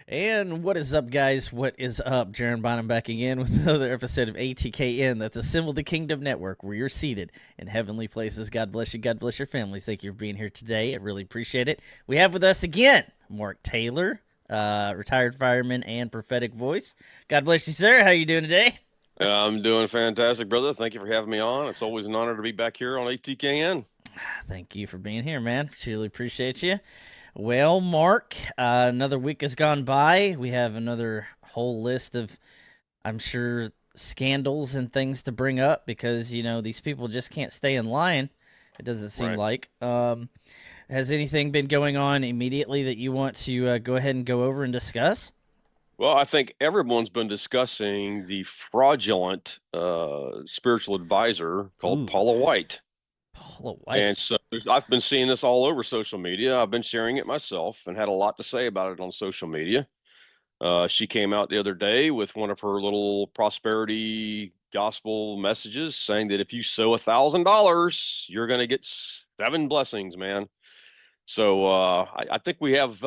And what is up, guys? What is up? Jaron Bonham back again with another episode of ATKM. That's Assemble the Kingdom Network, where you're seated in heavenly places. God bless you. God bless your families. Thank you for being here today. I really appreciate it. We have with us again Mark Taylor, retired fireman and prophetic voice. God bless you, sir. How you doing today? I'm doing fantastic, brother. Thank you for having me on. It's always an honor to be back here on ATKN. Thank you for being here, man. Truly appreciate you. Well, Mark, another week has gone by. We have another whole list of, I'm sure, scandals and things to bring up because, you know, these people just can't stay in line, it doesn't seem like. Has anything been going on immediately that you want to go ahead and go over and discuss? Well, I think everyone's been discussing the fraudulent spiritual advisor called Ooh, Paula White. Paula White. And so I've been seeing this all over social media. I've been sharing it myself and had a lot to say about it on social media. She came out the other day with one of her little prosperity gospel messages saying that if you sow $1,000, you're going to get 7 blessings, man. So I think we have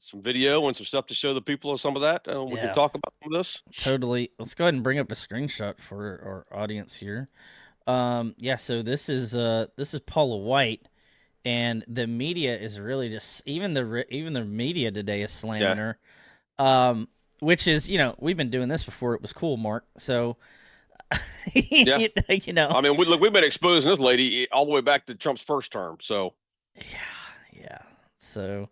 some video and some stuff to show the people of some of that. We can Yeah, talk about some of this. totally. Let's go ahead and bring up a screenshot for our audience here. Yeah, so this is Paula White, and the media is really just even the media today is slamming her. Which is, you know, we've been doing this before it was cool, Mark. So Yeah. you know. I mean, we've been exposing this lady all the way back to Trump's first term. So Yeah. So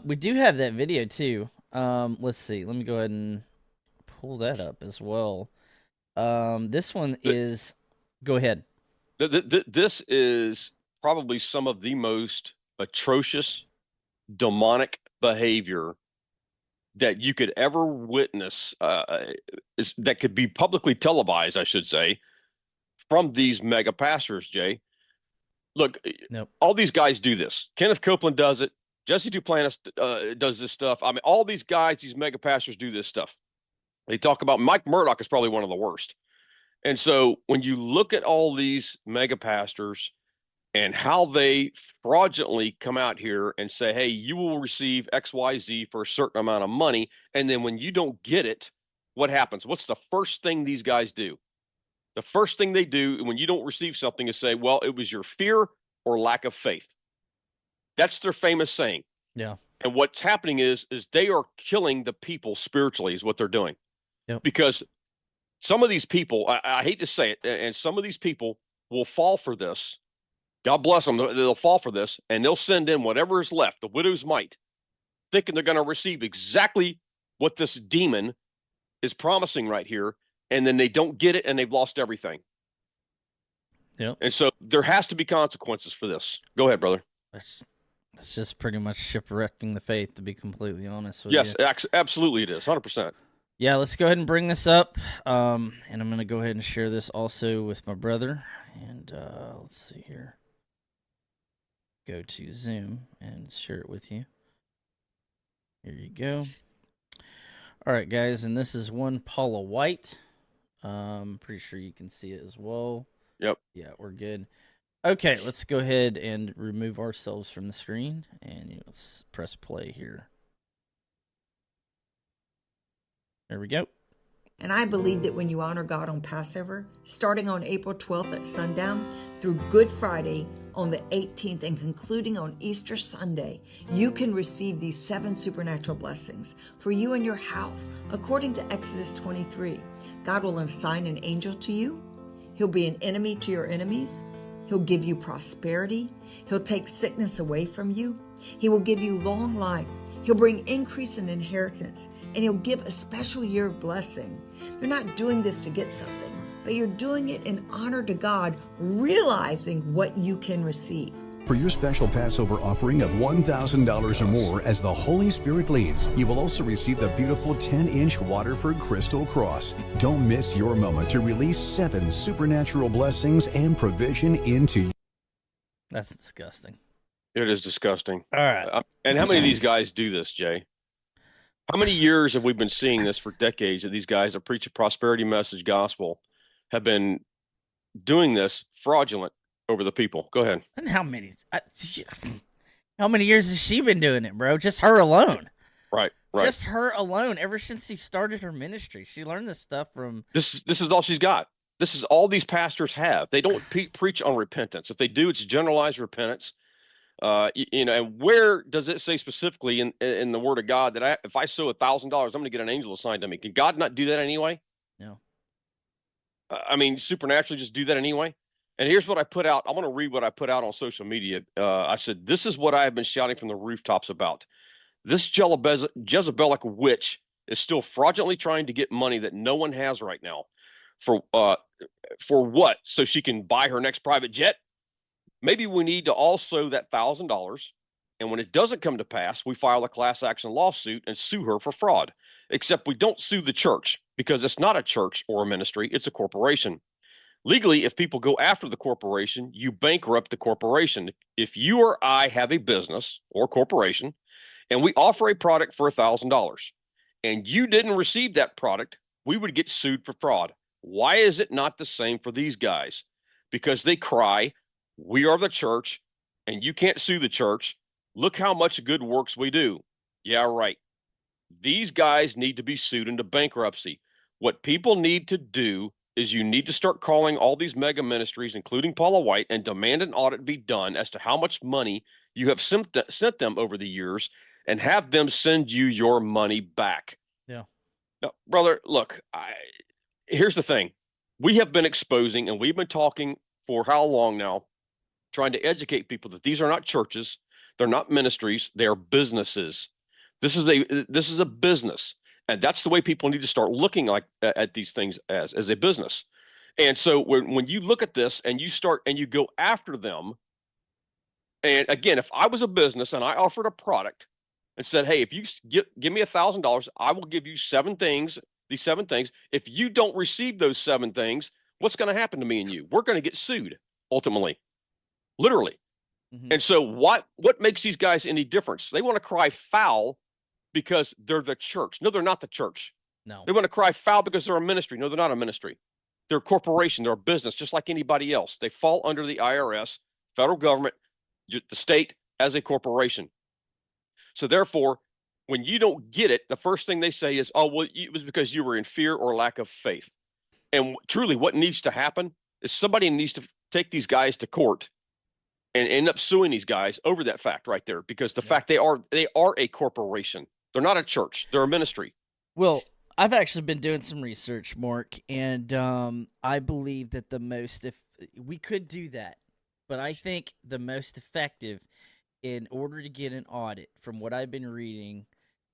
we do have that video too. Let's see. Let me go ahead and pull that up as well. This one is go ahead. this is probably some of the most atrocious demonic behavior that you could ever witness, that could be publicly televised, I should say, from these mega pastors, Jay. Look, Nope. all these guys do this. Kenneth Copeland does it. Jesse Duplantis does this stuff. I mean, all these guys, these mega pastors do this stuff. They talk about Mike Murdoch is probably one of the worst. And so when you look at all these mega pastors and how they fraudulently come out here and say, hey, you will receive XYZ for a certain amount of money. And then when you don't get it, what happens? What's the first thing these guys do? The first thing they do when you don't receive something is say, well, it was your fear or lack of faith. That's their famous saying. Yeah. And what's happening is they are killing the people spiritually is what they're doing. Yep. Because some of these people, I hate to say it, and some of these people will fall for this. God bless them. They'll fall for this, and they'll send in whatever is left, the widow's mite, thinking they're going to receive exactly what this demon is promising right here, and then they don't get it, and they've lost everything. Yep. And so there has to be consequences for this. Go ahead, brother. It's just pretty much shipwrecking the faith, to be completely honest with Yes, you. absolutely it is, 100%. Yeah, let's go ahead and bring this up. And I'm going to go ahead and share this also with my brother. And let's see here. Go to Zoom and share it with you. Here you go. All right, guys, and this is one Paula White. Pretty sure you can see it as well. Yep. Yeah, we're good. Okay, let's go ahead and remove ourselves from the screen, and let's press play here. There we go. And I believe that when you honor God on Passover, starting on April 12th at sundown through Good Friday on the 18th and concluding on Easter Sunday, you can receive these 7 supernatural blessings for you and your house. According to Exodus 23, God will assign an angel to you. He'll be an enemy to your enemies. He'll give you prosperity. He'll take sickness away from you. He will give you long life. He'll bring increase in inheritance, and he'll give a special year of blessing. You're not doing this to get something, but you're doing it in honor to God, realizing what you can receive. For your special Passover offering of $1,000 or more as the Holy Spirit leads, you will also receive the beautiful 10-inch Waterford Crystal Cross. Don't miss your moment to release 7 supernatural blessings and provision into you. That's disgusting. It is disgusting. All right. And how many of these guys do this, Jay? How many years have we been seeing this for decades that these guys that preach a prosperity message gospel have been doing this fraudulent over the people? Go ahead. And how many years has she been doing it, bro? Just her alone. Right. Just her alone, ever since she started her ministry, she learned this stuff from. This is all she's got. This is all these pastors have. They don't preach on repentance. If they do, it's generalized repentance. And where does it say specifically in the Word of God that if I sow $1,000, I'm going to get an angel assigned to me? Can God not do that anyway? No. I mean, supernaturally just do that anyway. And here's what I put out. I'm going to read what I put out on social media. I said, this is what I have been shouting from the rooftops about. This Jezebelic witch is still fraudulently trying to get money that no one has right now. For what? So she can buy her next private jet? Maybe we need to also that $1,000. And when it doesn't come to pass, we file a class action lawsuit and sue her for fraud. Except we don't sue the church because it's not a church or a ministry. It's a corporation. Legally, if people go after the corporation, you bankrupt the corporation. If you or I have a business or corporation and we offer a product for $1,000 and you didn't receive that product, we would get sued for fraud. Why is it not the same for these guys? Because they cry, we are the church and you can't sue the church. Look how much good works we do. Yeah, right. These guys need to be sued into bankruptcy. What people need to do is you need to start calling all these mega ministries, including Paula White, and demand an audit be done as to how much money you have sent them over the years and have them send you your money back. Yeah. Now, brother, look, here's the thing. We have been exposing and we've been talking for how long now, trying to educate people that these are not churches. They're not ministries. They are businesses. This is a business. And that's the way people need to start looking at these things as a business. And so when you look at this and you go after them, and again, if I was a business and I offered a product and said, hey, if you give me $1,000, I will give you 7 things, these 7 things. If you don't receive those 7 things, what's going to happen to me and you? We're going to get sued ultimately, literally. Mm-hmm. And so what makes these guys any difference? They want to cry foul because they're the church. No, they're not the church. No. They want to cry foul because they're a ministry. No, they're not a ministry. They're a corporation. They're a business, just like anybody else. They fall under the IRS, federal government, the state as a corporation. So therefore, when you don't get it, the first thing they say is, oh, well, it was because you were in fear or lack of faith. And truly what needs to happen is somebody needs to take these guys to court and end up suing these guys over that fact right there, because the fact they are a corporation. They're not a church. They're a ministry. Well, I've actually been doing some research, Mark, and I believe that if we could do that, but I think the most effective in order to get an audit, from what I've been reading,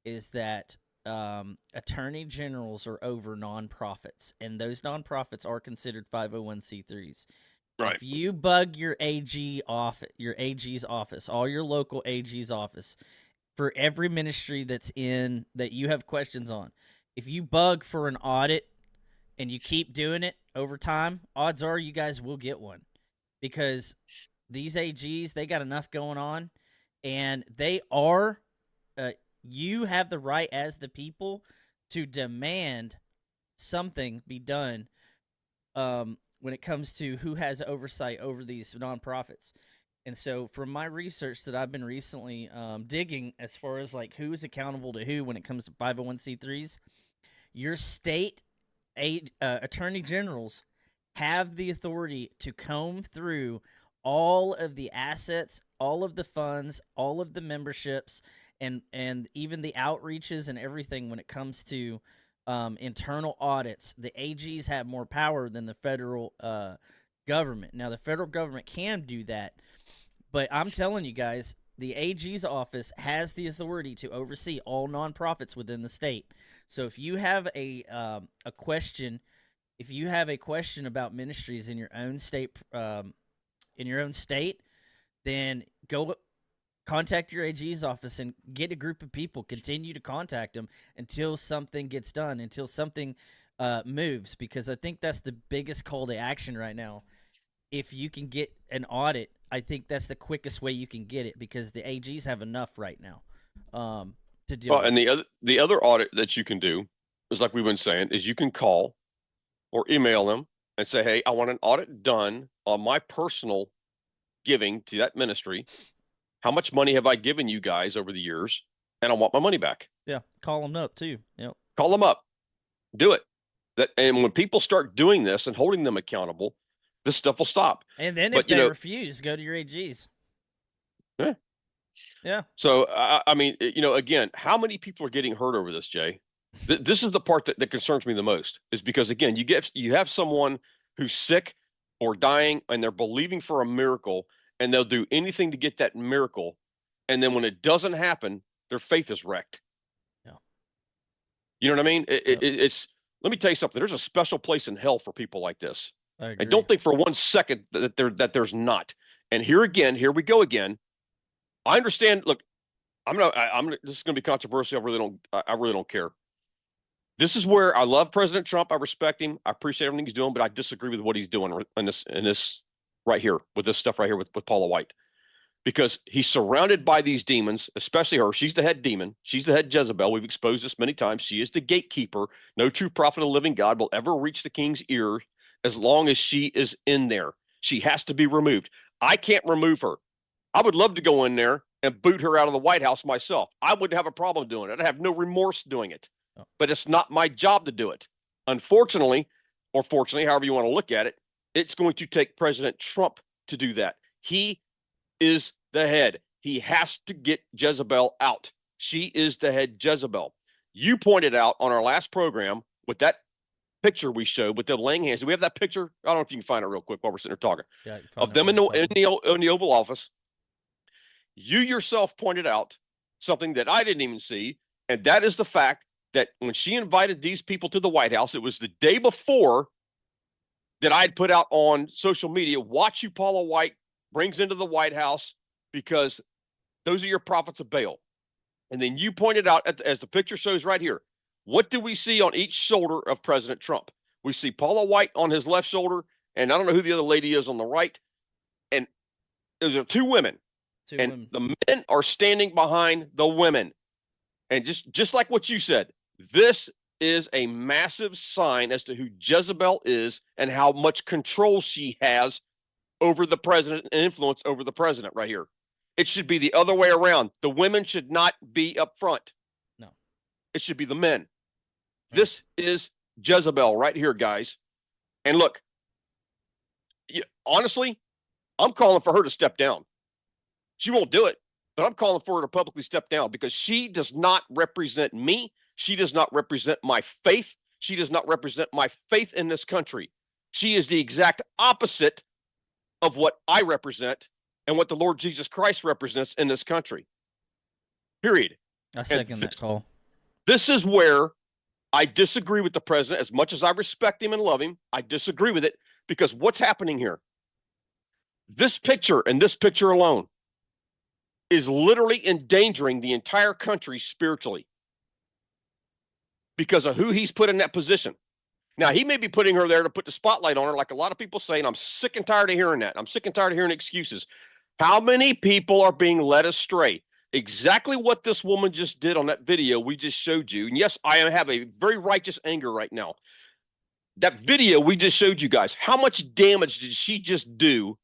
is that attorney generals are over nonprofits, and those nonprofits are considered 501c3s. Right. If you bug your AG's office, all your local AG's office, for every ministry that you have questions on, if you bug for an audit and you keep doing it over time, odds are you guys will get one, because these AGs, they got enough going on, and they are you have the right as the people to demand something be done when it comes to who has oversight over these nonprofits. And so from my research that I've been recently digging as far as like who is accountable to who when it comes to 501c3s, your state attorney generals have the authority to comb through all of the assets, all of the funds, all of the memberships, and even the outreaches and everything when it comes to internal audits. The AGs have more power than the federal government. Now, the federal government can do that, but I'm telling you guys, the AG's office has the authority to oversee all nonprofits within the state. So if you have a question, about ministries in your own state, then go contact your AG's office and get a group of people. Continue to contact them until something gets done, until something moves, because I think that's the biggest call to action right now. If you can get an audit, I think that's the quickest way you can get it, because the AGs have enough right now to deal with. And the other audit that you can do is, like we've been saying, is you can call or email them and say, hey, I want an audit done on my personal giving to that ministry. How much money have I given you guys over the years? And I want my money back. Yeah, call them up too. Yep. Call them up. Do it. And when people start doing this and holding them accountable, this stuff will stop. And then But, if they refuse, go to your AGs. Yeah. Yeah. So, I mean, again, how many people are getting hurt over this, Jay? This is the part that concerns me the most, is because, again, you have someone who's sick or dying and they're believing for a miracle, and they'll do anything to get that miracle. And then when it doesn't happen, their faith is wrecked. Yeah. You know what I mean? It's, let me tell you something. There's a special place in hell for people like this. I agree. And don't think for 1 second that there's not. And here we go again. I understand. Look, this is going to be controversial. I really don't care. This is where I love President Trump. I respect him. I appreciate everything he's doing, but I disagree with what he's doing in this right here, with this stuff right here with Paula White, because he's surrounded by these demons, especially her. She's the head demon. She's the head Jezebel. We've exposed this many times. She is the gatekeeper. No true prophet of the living God will ever reach the king's ear as long as she is in there. She has to be removed. I can't remove her. I would love to go in there and boot her out of the White House myself. I wouldn't have a problem doing it. I'd have no remorse doing it. But it's not my job to do it. Unfortunately, or fortunately, however you want to look at it, it's going to take President Trump to do that. He is the head. He has to get Jezebel out. She is the head Jezebel. You pointed out on our last program with that picture we showed with them laying hands. Do we have that picture? I don't know if you can find it real quick while we're sitting there talking. Yeah, of them in the Oval Office. You yourself pointed out something that I didn't even see, and that is the fact that when she invited these people to the White House, it was the day before that I'd put out on social media, watch who Paula White brings into the White House, because those are your prophets of Baal. And then you pointed out, as the picture shows right here, what do we see on each shoulder of President Trump? We see Paula White on his left shoulder, and I don't know who the other lady is on the right. And those are two women. The men are standing behind the women. And just like what you said, this is a massive sign as to who Jezebel is and how much control she has over the president and influence over the president right here. It should be the other way around. The women should not be up front. No. It should be the men. This is Jezebel right here, guys. And look, honestly, I'm calling for her to step down. She won't do it, but I'm calling for her to publicly step down, because she does not represent me. She does not represent my faith. She does not represent my faith in this country. She is the exact opposite of what I represent and what the Lord Jesus Christ represents in this country. Period. I second that call. This is where I disagree with the president. As much as I respect him and love him, I disagree with it, because what's happening here? This picture and this picture alone is literally endangering the entire country spiritually, because of who he's put in that position. Now, he may be putting her there to put the spotlight on her, like a lot of people say, and I'm sick and tired of hearing that. I'm sick and tired of hearing excuses. How many people are being led astray? Exactly what this woman just did on that video we just showed you. And yes, I have a very righteous anger right now. That video we just showed you guys, how much damage did she just do,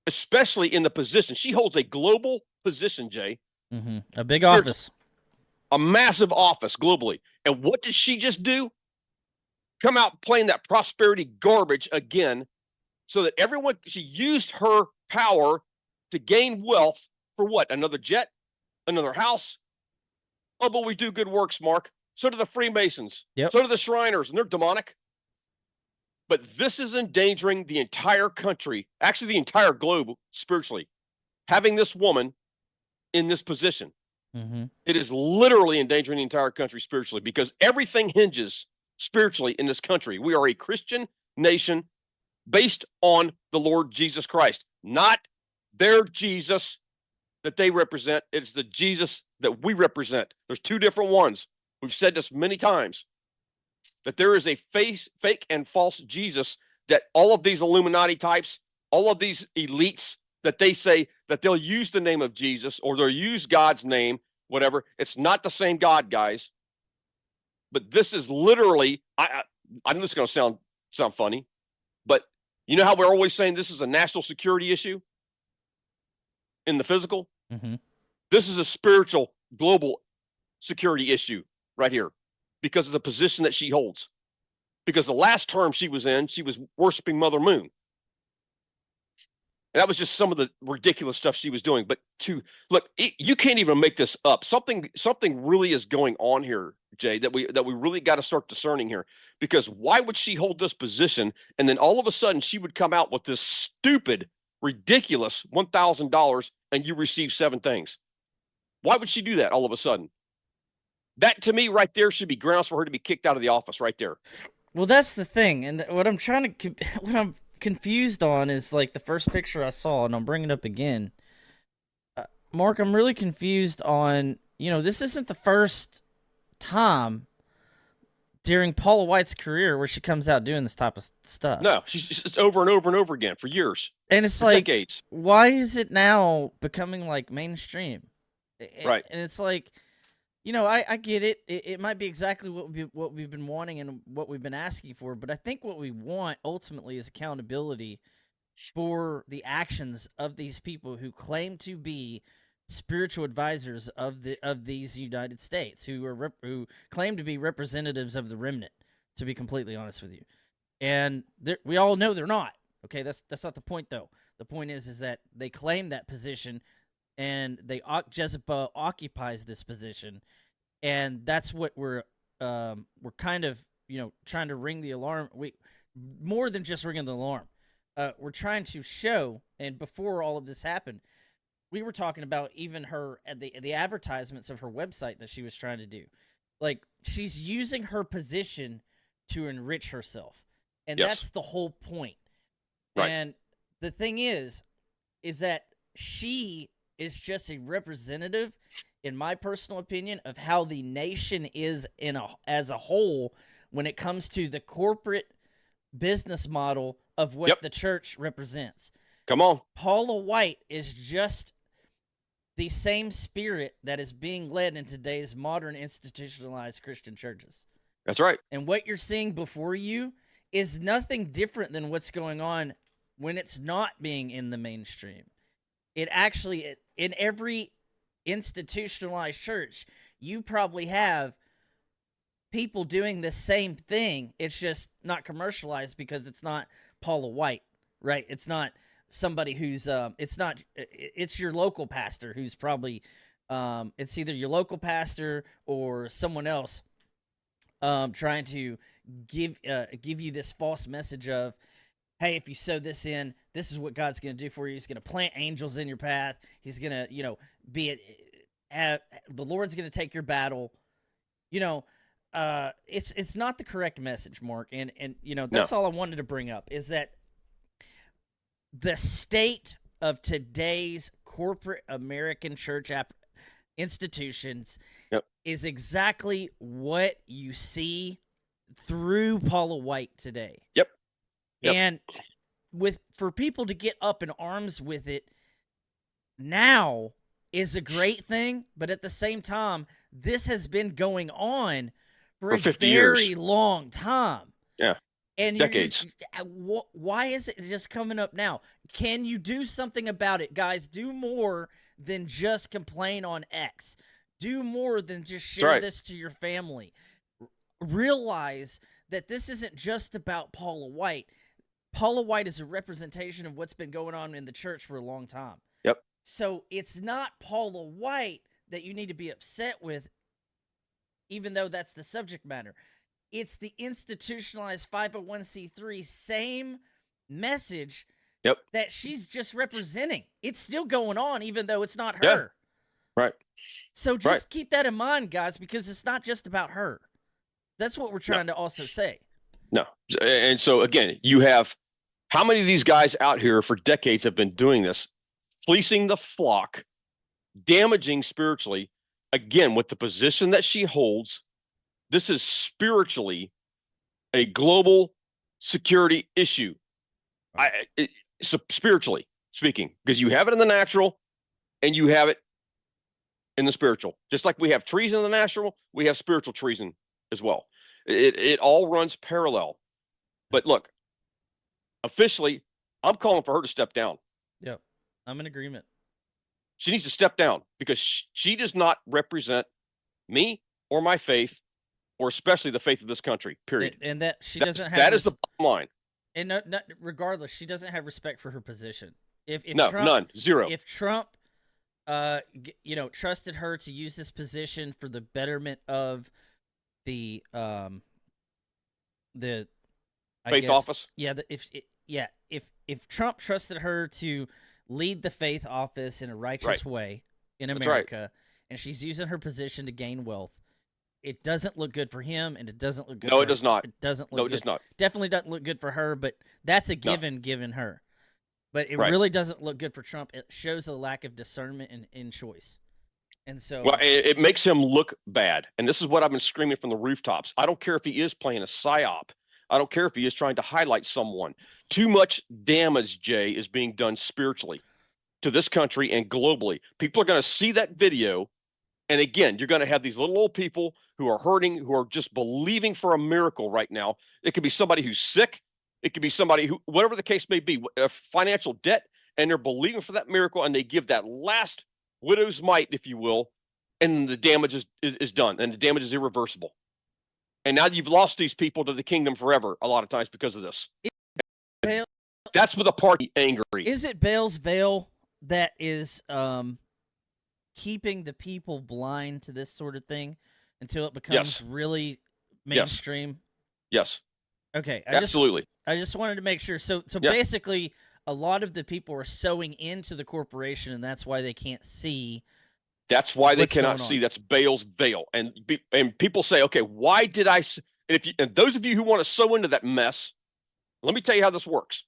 especially in the position? She holds a global position, Jay. Mm-hmm. A big office. A massive office globally. And what did she just do? Come out playing that prosperity garbage again, so that everyone, she used her power to gain wealth for what? Another jet? Another house? Oh, but we do good works, Mark. So do the Freemasons. Yep. So do the Shriners, and they're demonic. But this is endangering the entire country, actually the entire globe spiritually, having this woman in this position. Mm-hmm. It is literally endangering the entire country spiritually, because everything hinges spiritually in this country. We are a Christian nation based on the Lord Jesus Christ, not their Jesus that they represent. It's the Jesus that we represent. There's two different ones. We've said this many times, that there is a fake and false Jesus, that all of these Illuminati types, all of these elites, that they say that they'll use the name of Jesus or they'll use God's name, whatever. It's not the same God, guys. But this is literally, I'm just going to sound funny, but you know how we're always saying this is a national security issue in the physical? Mm-hmm. This is a spiritual, global security issue right here because of the position that she holds. Because the last term she was in, she was worshiping Mother Moon. And that was just some of the ridiculous stuff she was doing. But look, you can't even make this up. Something really is going on here, Jay, that we really got to start discerning here. Because why would she hold this position and then all of a sudden she would come out with this stupid, ridiculous $1,000 and you receive 7 things? Why would she do that all of a sudden? That to me right there should be grounds for her to be kicked out of the office right there. Well, that's the thing, and what I'm confused on is like the first picture I saw, and I'm bringing it up again. Mark, I'm really confused on, this isn't the first time during Paula White's career where she comes out doing this type of stuff. No, it's over and over and over again for years. And it's like, decades. Why is it now becoming like mainstream? Right. And it's like, I get it. It might be exactly what we've been wanting and what we've been asking for, but I think what we want ultimately is accountability for the actions of these people who claim to be spiritual advisors of these United States, who claim to be representatives of the remnant. To be completely honest with you, and we all know they're not. Okay, that's not the point though. The point is that they claim that position. And Jezebel occupies this position, and that's what we're kind of trying to ring the alarm. More than just ringing the alarm, we're trying to show. And before all of this happened, we were talking about even her at the advertisements of her website that she was trying to do. Like, she's using her position to enrich herself, and yes. That's the whole point. Right. And the thing is that she is just a representative, in my personal opinion, of how the nation is as a whole when it comes to the corporate business model of what the church represents. Come on. Paula White is just the same spirit that is being led in today's modern institutionalized Christian churches. That's right. And what you're seeing before you is nothing different than what's going on when it's not being in the mainstream. It actually, in every institutionalized church, you probably have people doing the same thing. It's just not commercialized because it's not Paula White, right? It's not somebody who's, it's your local pastor who's probably, it's either your local pastor or someone else trying to give you this false message of, hey, if you sow this in, this is what God's going to do for you. He's going to plant angels in your path. He's going to, the Lord's going to take your battle. It's not the correct message, Mark. And that's all I wanted to bring up is that the state of today's corporate American church institutions is exactly what you see through Paula White today. Yep. And for people to get up in arms with it now is a great thing, but at the same time, this has been going on for a 50 very years. long time. Yeah. And decades. Why is it just coming up now? Can you do something about it, guys? Do more than just complain on X. Do more than just share this to your family. Realize that this isn't just about Paula White. Paula White is a representation of what's been going on in the church for a long time. Yep. So it's not Paula White that you need to be upset with, even though that's the subject matter. It's the institutionalized 501c3 same message that she's just representing. It's still going on, even though it's not her. Yeah. Right. So just keep that in mind, guys, because it's not just about her. That's what we're trying to also say. No. And so, again, you have how many of these guys out here for decades have been doing this, fleecing the flock, damaging spiritually, again, with the position that she holds. This is spiritually a global security issue. Spiritually speaking, because you have it in the natural and you have it in the spiritual. Just like we have treason in the natural, we have spiritual treason as well. It all runs parallel. But look, officially, I'm calling for her to step down. Yep, I'm in agreement. She needs to step down because she does not represent me or my faith, or especially the faith of this country, period. And that she That's- doesn't have that is the bottom line. And regardless, she doesn't have respect for her position. If No, Trump, none, zero. If Trump, trusted her to use this position for the betterment of the Faith office. Yeah, if Trump trusted her to lead the faith office in a righteous way in America, and she's using her position to gain wealth, it doesn't look good for him, and it doesn't look good. No, for it does not. It doesn't look. No, good. it does not. Definitely doesn't look good for her, but that's a given given her. But it really doesn't look good for Trump. It shows a lack of discernment in choice. And so, well, it makes him look bad. And this is what I've been screaming from the rooftops. I don't care if he is playing a psyop. I don't care if he is trying to highlight someone. Too much damage, Jay, is being done spiritually to this country and globally. People are going to see that video. And again, you're going to have these little old people who are hurting, who are just believing for a miracle right now. It could be somebody who's sick. It could be somebody who, whatever the case may be, a financial debt, and they're believing for that miracle, and they give that last widow's mite, if you will, and the damage is done, and the damage is irreversible. And now you've lost these people to the kingdom forever a lot of times because of this. That's what the party angry. Is it Baal's veil that is keeping the people blind to this sort of thing until it becomes really mainstream? Yes. Okay. Absolutely. I just wanted to make sure. So basically, a lot of the people are sowing into the corporation, and that's why they can't see. That's why they cannot see. That's Baal's veil. And people say, okay, why did I? And those of you who want to sow into that mess, let me tell you how this works.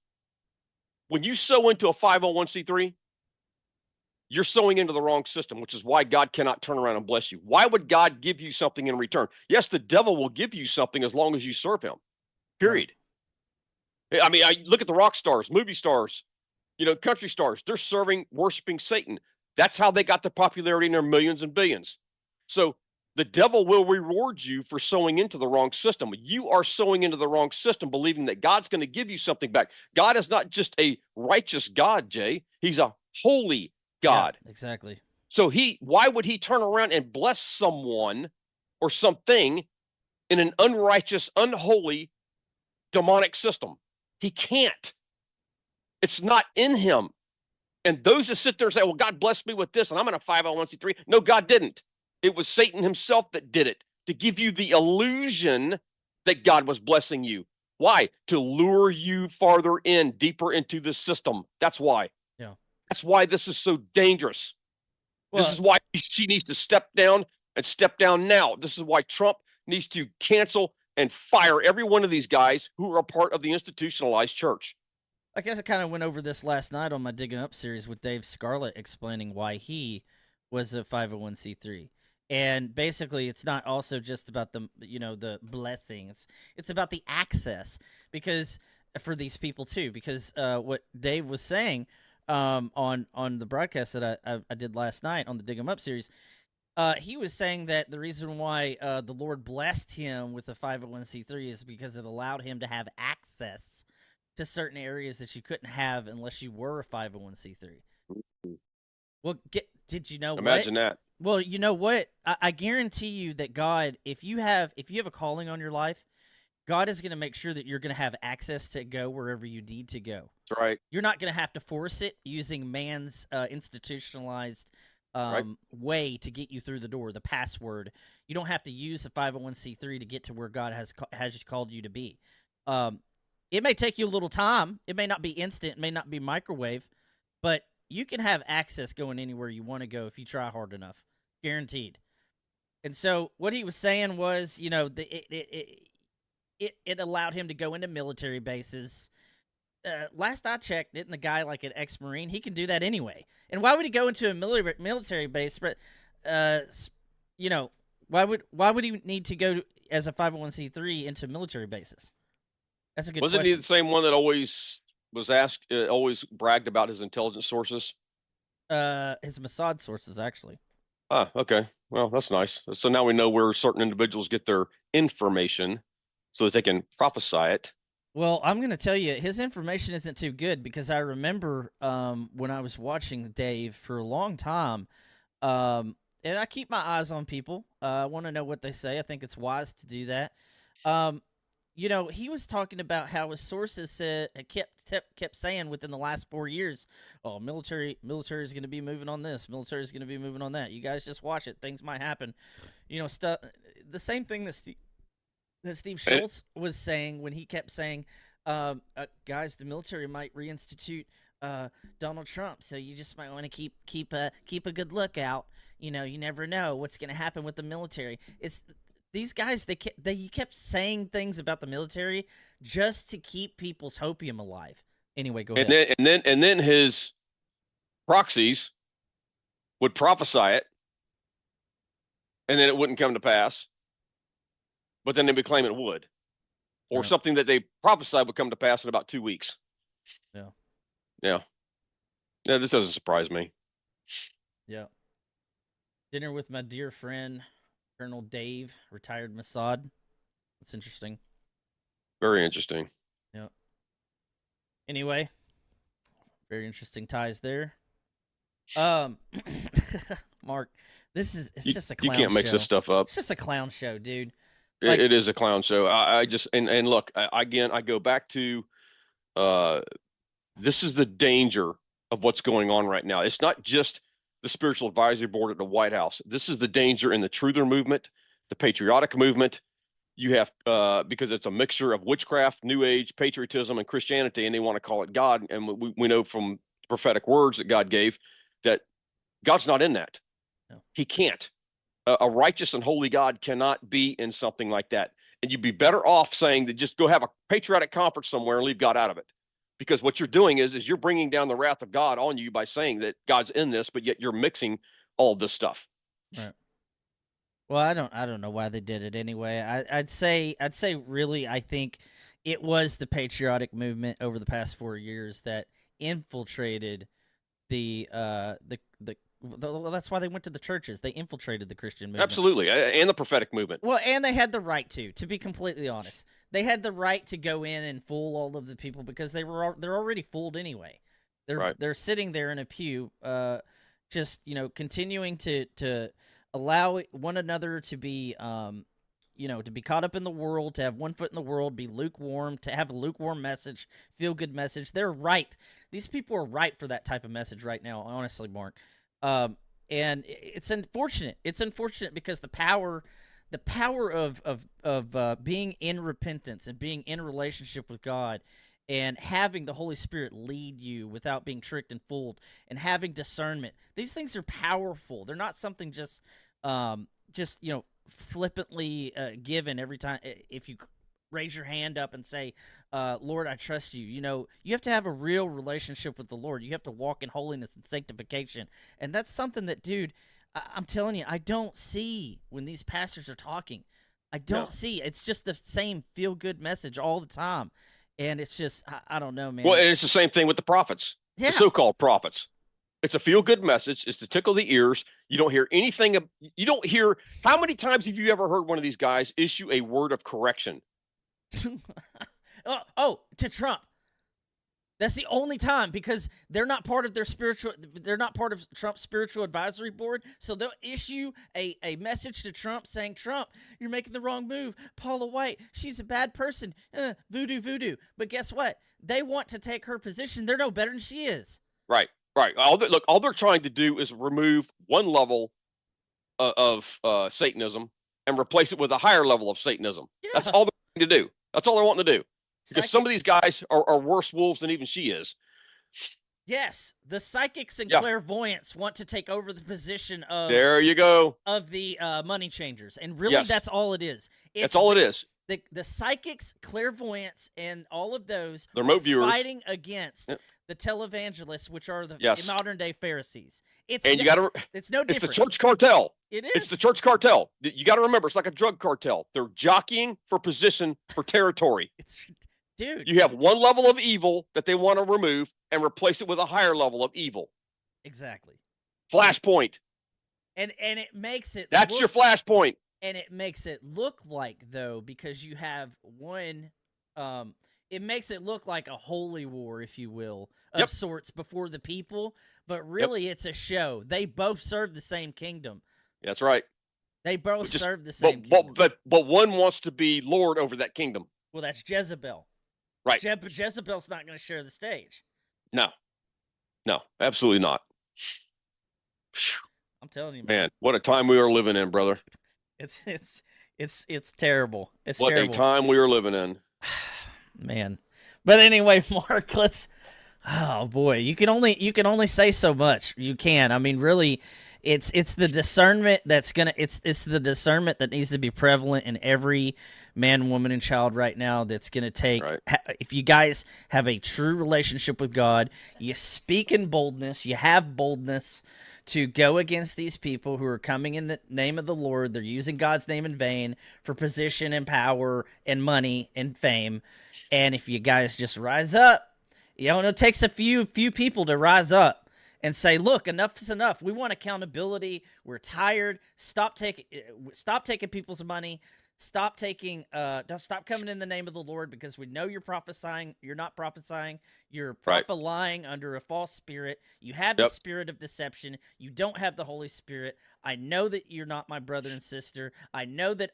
When you sow into a 501c3, you're sowing into the wrong system, which is why God cannot turn around and bless you. Why would God give you something in return? Yes, the devil will give you something as long as you serve him. Period. I mean, I look at the rock stars, movie stars, country stars. They're worshiping Satan. That's how they got the popularity in their millions and billions. So the devil will reward you for sowing into the wrong system. You are sowing into the wrong system, believing that God's going to give you something back. God is not just a righteous God, Jay. He's a holy God. Yeah, exactly. So why would he turn around and bless someone or something in an unrighteous, unholy, demonic system? He can't. It's not in him. And those that sit there and say, well, God blessed me with this, and I'm in a 501c3. No, God didn't. It was Satan himself that did it to give you the illusion that God was blessing you. Why? To lure you farther in, deeper into the system. That's why. Yeah. That's why this is so dangerous. Well, this is why she needs to step down and step down now. This is why Trump needs to cancel and fire every one of these guys who are a part of the institutionalized church. I guess I kind of went over this last night on my Digging Up series with Dave Scarlett explaining why he was a 501c3. And basically, it's not also just about the blessings. It's about the access because for these people too. Because what Dave was saying on the broadcast that I did last night on the Dig 'em Up series, he was saying that the reason why the Lord blessed him with a 501c3 is because it allowed him to have access to certain areas that you couldn't have unless you were a 501c3. Well, did you know? Imagine that. Well, you know what? I guarantee you that God, if you have a calling on your life, God is going to make sure that you're going to have access to go wherever you need to go. That's right. You're not going to have to force it using man's institutionalized way to get you through the door, the password. You don't have to use a 501c3 to get to where God has called you to be. It may take you a little time. It may not be instant. It may not be microwave, but you can have access going anywhere you want to go if you try hard enough, guaranteed. And so what he was saying was, it allowed him to go into military bases. Last I checked, didn't the guy like an ex-Marine? He can do that anyway. And why would he go into a military base? But why would he need to go as a 501c3 into military bases? That's a good question. Wasn't he the same one that always was asked, always bragged about his intelligence sources? His Mossad sources, actually. Ah, okay. Well, that's nice. So now we know where certain individuals get their information so that they can prophesy it. Well, I'm going to tell you, his information isn't too good because I remember when I was watching Dave for a long time, and I keep my eyes on people. I want to know what they say. I think it's wise to do that. You know, he was talking about how his sources said kept saying within the last 4 years, "Oh, military is going to be moving on this. Military is going to be moving on that. You guys just watch it. Things might happen." You know, stuff. The same thing that Steve Schultz was saying when he kept saying, "Guys, the military might reinstitute Donald Trump, so you just might want to keep a good lookout. You know, you never know what's going to happen with the military." It's these guys. They kept saying things about the military just to keep people's hopium alive. Anyway, go ahead. And then his proxies would prophesy it, and then it wouldn't come to pass. But then they would claim it would, or something that they prophesied would come to pass in about 2 weeks. Yeah. This doesn't surprise me. Yeah. Dinner with my dear friend, Colonel Dave, retired Mossad. That's interesting. Very interesting. Yeah. Anyway, very interesting ties there. Mark, it's just a clown show. You can't make this stuff up. It's just a clown show, dude. It is a clown show. I just and look, again, I go back to this is the danger of what's going on right now. It's not just the spiritual advisory board at the White House. This is the danger in the truther movement, the patriotic movement. You have because it's a mixture of witchcraft, New Age, patriotism, and Christianity, and they want to call it God. And we know from prophetic words that God gave that God's not in that. No. He can't. A righteous and holy God cannot be in something like that. And you'd be better off saying that just go have a patriotic conference somewhere and leave God out of it. Because what you're doing is you're bringing down the wrath of God on you by saying that God's in this, but yet you're mixing all of this stuff. Right. Well, I don't know why they did it anyway. I'd say really I think it was the patriotic movement over the past 4 years that infiltrated that's why they went to the churches. They infiltrated the Christian movement. Absolutely, and the prophetic movement. Well, and they had the right to be completely honest. They had the right to go in and fool all of the people because they're already fooled anyway. They're sitting there in a pew, just continuing to allow one another to be to be caught up in the world, to have one foot in the world, be lukewarm, to have a lukewarm message, feel good message. They're ripe. These people are ripe for that type of message right now, honestly, Mark. And it's unfortunate. It's unfortunate because the power of being in repentance and being in relationship with God and having the Holy Spirit lead you without being tricked and fooled and having discernment. These things are powerful. They're not something just flippantly given every time. If you raise your hand up and say, Lord, I trust you. You have to have a real relationship with the Lord. You have to walk in holiness and sanctification. And that's something that, dude, I'm telling you, I don't see when these pastors are talking. I don't see. It's just the same feel-good message all the time. And it's just, I don't know, man. Well, and it's the same thing with the prophets, the so-called prophets. It's a feel-good message. It's to tickle the ears. You don't hear anything. You don't hear. How many times have you ever heard one of these guys issue a word of correction? To Trump. That's the only time, because they're not part of they're not part of Trump's spiritual advisory board. So they'll issue a message to Trump saying, Trump, you're making the wrong move. Paula White, she's a bad person. Voodoo. But guess what? They want to take her position. They're no better than she is. Right. All they're trying to do is remove one level of Satanism and replace it with a higher level of Satanism. Yeah. That's all they're trying to do. That's all they're wanting to do. Because some of these guys are worse wolves than even she is. Yes, the psychics and clairvoyants want to take over the position of. There you go. Of the money changers, and really, that's all it is. That's all it is. The psychics, clairvoyants, and all of those the remote viewers fighting against the televangelists, which are the modern day Pharisees. It's no different. It's the church cartel. It is. It's the church cartel. You got to remember, it's like a drug cartel. They're jockeying for position, for territory. Dude, you have one level of evil that they want to remove and replace it with a higher level of evil. Exactly. Flashpoint. And it makes it. That's your flashpoint. And it makes it look like, though, because you have one. It makes it look like a holy war, if you will, of sorts before the people. But really, it's a show. They both serve the same kingdom. That's right. They both Just- serve the same kingdom. But one wants to be Lord over that kingdom. Well, that's Jezebel. Right. Jezebel's not going to share the stage. No, absolutely not. I'm telling you, Man, what a time we are living in, brother. It's terrible. It's What terrible. a time we are living in. Man. But anyway, Mark, oh boy, you can only say so much. You can. I mean, really, it's the discernment that's it's the discernment that needs to be prevalent in every man, woman, and child right now. That's gonna take. Right. If you guys have a true relationship with God, you speak in boldness. You have boldness to go against these people who are coming in the name of the Lord. They're using God's name in vain for position and power and money and fame. And if you guys just rise up, it takes a few people to rise up and say, look, enough is enough. We want accountability. We're tired. Stop taking people's money. Stop coming in the name of the Lord, because we know you're prophesying. You're not prophesying. You're prophesying under a false spirit. You have the spirit of deception. You don't have the Holy Spirit. I know that you're not my brother and sister. I know that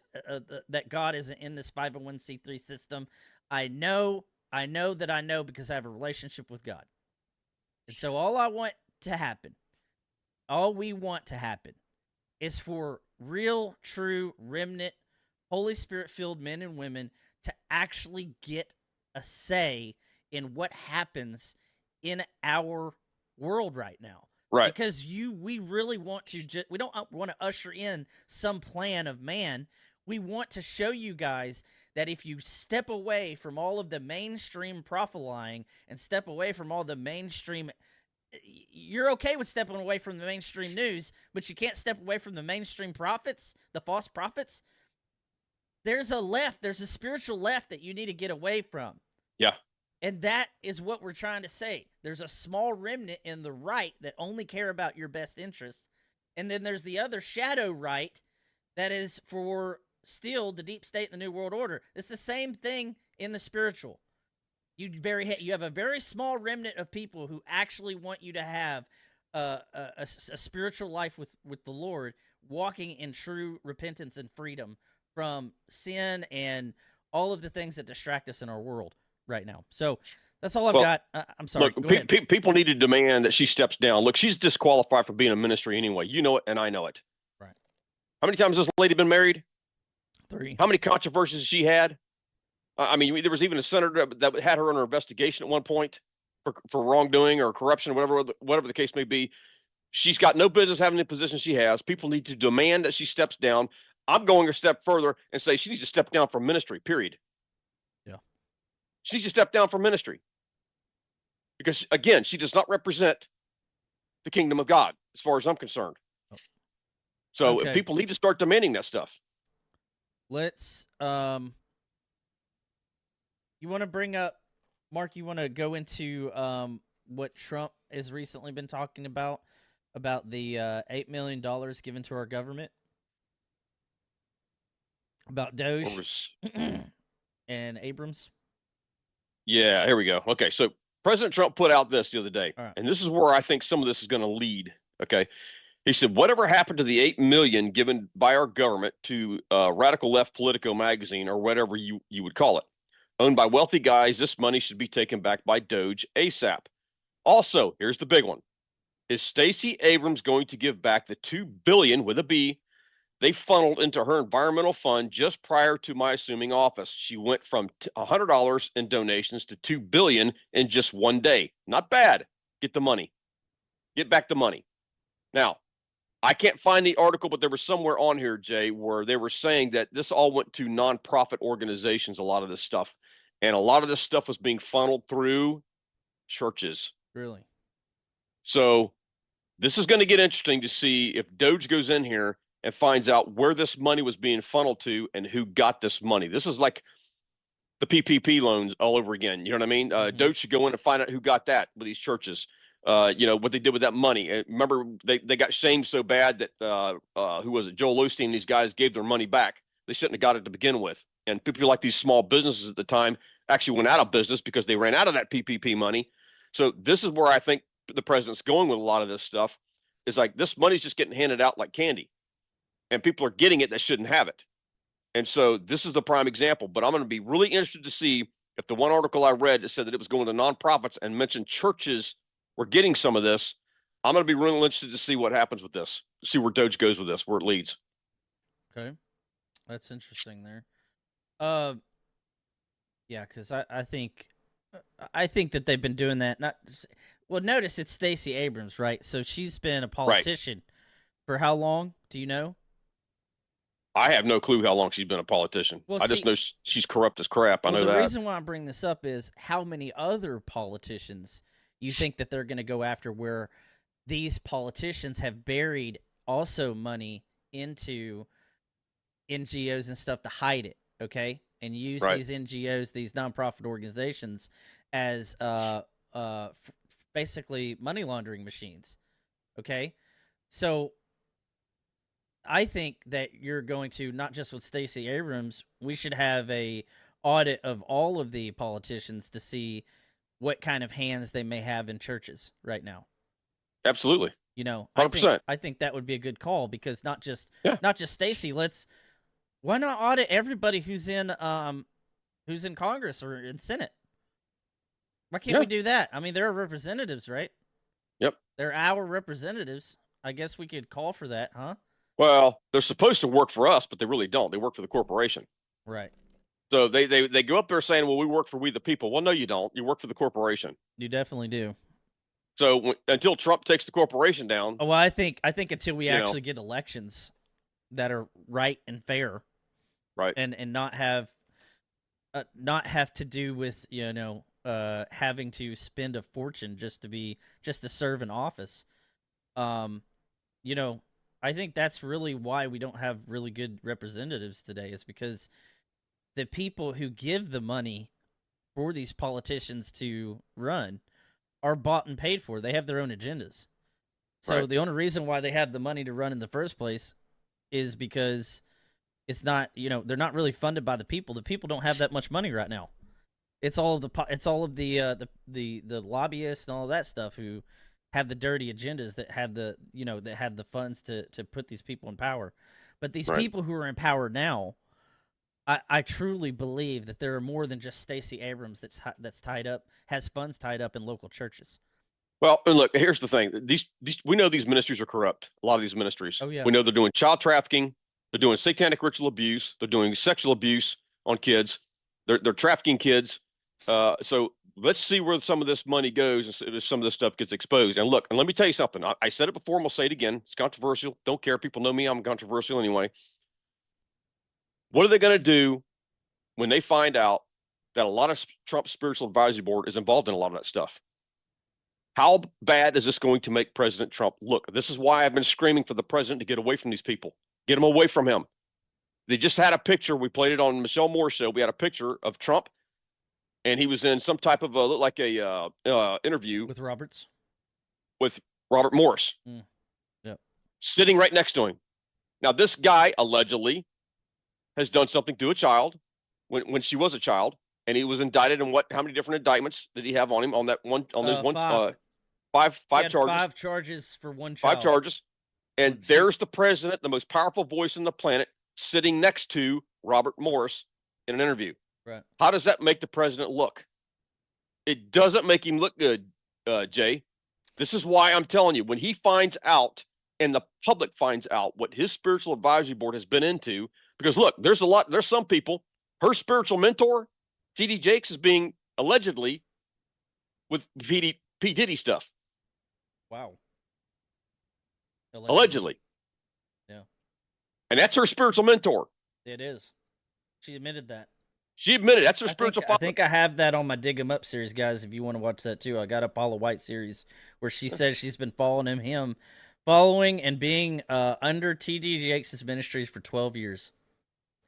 that God isn't in this 501c3 system. I know that I know because I have a relationship with God. And so all we want to happen is for real, true, remnant, Holy Spirit-filled men and women to actually get a say in what happens in our world right now. Right. Because we really want to we don't want to usher in some plan of man. We want to show you guys that if you step away from all of the mainstream prophesying and step away from all the mainstream, you're okay with stepping away from the mainstream news, but you can't step away from the mainstream prophets, the false prophets. There's a spiritual left that you need to get away from. Yeah. And that is what we're trying to say. There's a small remnant in the right that only care about your best interests. And then there's the other shadow right that is for still the deep state and the New World Order. It's the same thing in the spiritual. You have a very small remnant of people who actually want you to have a spiritual life with the Lord, walking in true repentance and freedom from sin and all of the things that distract us in our world right now. So that's all I've got. I'm sorry. Look, people need to demand that she steps down. Look, she's disqualified for being a ministry anyway. You know it, and I know it. Right. How many times has this lady been married? 3. How many controversies has she had? I mean, there was even a senator that had her under investigation at one point for wrongdoing or corruption, whatever the case may be. She's got no business having the position she has. People need to demand that she steps down. I'm going a step further and say she needs to step down from ministry, period. Yeah. She needs to step down from ministry. Because, again, she does not represent the kingdom of God, as far as I'm concerned. Oh. So Okay. people need to start demanding that stuff. Let's you want to bring up, Mark, you want to go into what Trump has recently been talking about the $8 million given to our government? About Doge and Abrams? Yeah, here we go. Okay, so President Trump put out this the other day, right. And this is where I think some of this is going to lead. Okay, he said, whatever happened to the $8 million given by our government to Radical Left Politico magazine, or whatever you would call it, owned by wealthy guys, this money should be taken back by Doge ASAP. Also, here's the big one. Is Stacey Abrams going to give back the $2 billion with a B they funneled into her environmental fund just prior to my assuming office? She went from $100 in donations to $2 billion in just one day. Not bad. Get the money. Get back the money. Now, I can't find the article, but there was somewhere on here, Jay, where they were saying that this all went to nonprofit organizations, a lot of this stuff. And a lot of this stuff was being funneled through churches. Really? So this is going to get interesting to see if Doge goes in here and finds out where this money was being funneled to and who got this money. This is like the PPP loans all over again. You know what I mean? Doge should go in and find out who got that with these churches. What they did with that money. Remember, they got shamed so bad that who was it? Joel Osteen and these guys gave their money back. They shouldn't have got it to begin with. And people like these small businesses at the time actually went out of business because they ran out of that PPP money. So this is where I think the president's going with a lot of this stuff. Is like this money's just getting handed out like candy. and people are getting it that shouldn't have it. And so this is the prime example. But I'm going to be really interested to see if the one article I read that said that it was going to nonprofits and mentioned churches were getting some of this. I'm going to be really interested to see what happens with this, see where Doge goes with this, where it leads. Okay, that's interesting there. Yeah, because I think that they've been doing that. Well, notice it's Stacey Abrams, right? So she's been a politician for how long? Do you know? I have no clue how long she's been a politician. Well, I just know she's corrupt as crap. I know that. The reason why I bring this up is how many other politicians you think that they're going to go after where these politicians have buried also money into NGOs and stuff to hide it, okay? And use these NGOs, these nonprofit organizations, as basically money laundering machines, okay? So I think that you're going to, not just with Stacey Abrams, we should have a audit of all of the politicians to see what kind of hands they may have in churches right now. Absolutely. You know, 100%. I think that would be a good call, because not just Stacey. Why not audit everybody who's in Congress or in Senate? Why can't we do that? I mean, they're representatives, right? Yep. They're our representatives. I guess we could call for that, huh? Well, they're supposed to work for us, but they really don't. They work for the corporation. Right. So they go up there saying, well, we work for we the people. Well, no, you don't. You work for the corporation. You definitely do. So until Trump takes the corporation down. Oh, well, I think until we actually get elections that are right and fair. Right. And not have to do with, having to spend a fortune just to serve in office. I think that's really why we don't have really good representatives today, is because the people who give the money for these politicians to run are bought and paid for. They have their own agendas. So the only reason why they have the money to run in the first place is because it's not, they're not really funded by the people. The people don't have that much money right now. It's all of the lobbyists and all of that stuff who have the dirty agendas that have the funds to put these people in power. But these people who are in power now, I truly believe that there are more than just Stacey Abrams that's tied up, has funds tied up in local churches. Well, and look, here's the thing. These we know these ministries are corrupt. A lot of these ministries. Oh, yeah. We know they're doing child trafficking. They're doing satanic ritual abuse. They're doing sexual abuse on kids. They're trafficking kids. So let's see where some of this money goes and some of this stuff gets exposed. And look, and let me tell you something. I said it before and we'll say it again. It's controversial. Don't care. People know me. I'm controversial anyway. What are they going to do when they find out that a lot of Trump's spiritual advisory board is involved in a lot of that stuff? How bad is this going to make President Trump look? This is why I've been screaming for the president to get away from these people. Get them away from him. They just had a picture. We played it on Michelle Moore's show. We had a picture of Trump, and he was in some type of interview with Robert Morris. Yep. Sitting right next to him. Now, this guy allegedly has done something to a child when she was a child, and he was indicted in how many different indictments did he have on him on that one, on those five charges? 5 charges for one child. 5 charges. And there's the president, the most powerful voice on the planet, sitting next to Robert Morris in an interview. Right. How does that make the president look? It doesn't make him look good, Jay. This is why I'm telling you, when he finds out and the public finds out what his spiritual advisory board has been into, because look, there's some people, her spiritual mentor, T.D. Jakes, is being allegedly with P. Diddy stuff. Wow. Allegedly. Yeah. And that's her spiritual mentor. It is. She admitted that. She admitted that's her spiritual father. I think I have that on my Dig 'em Up series, guys, if you want to watch that too. I got a Paula White series where she says she's been following and being under T.D. Jakes' ministries for 12 years.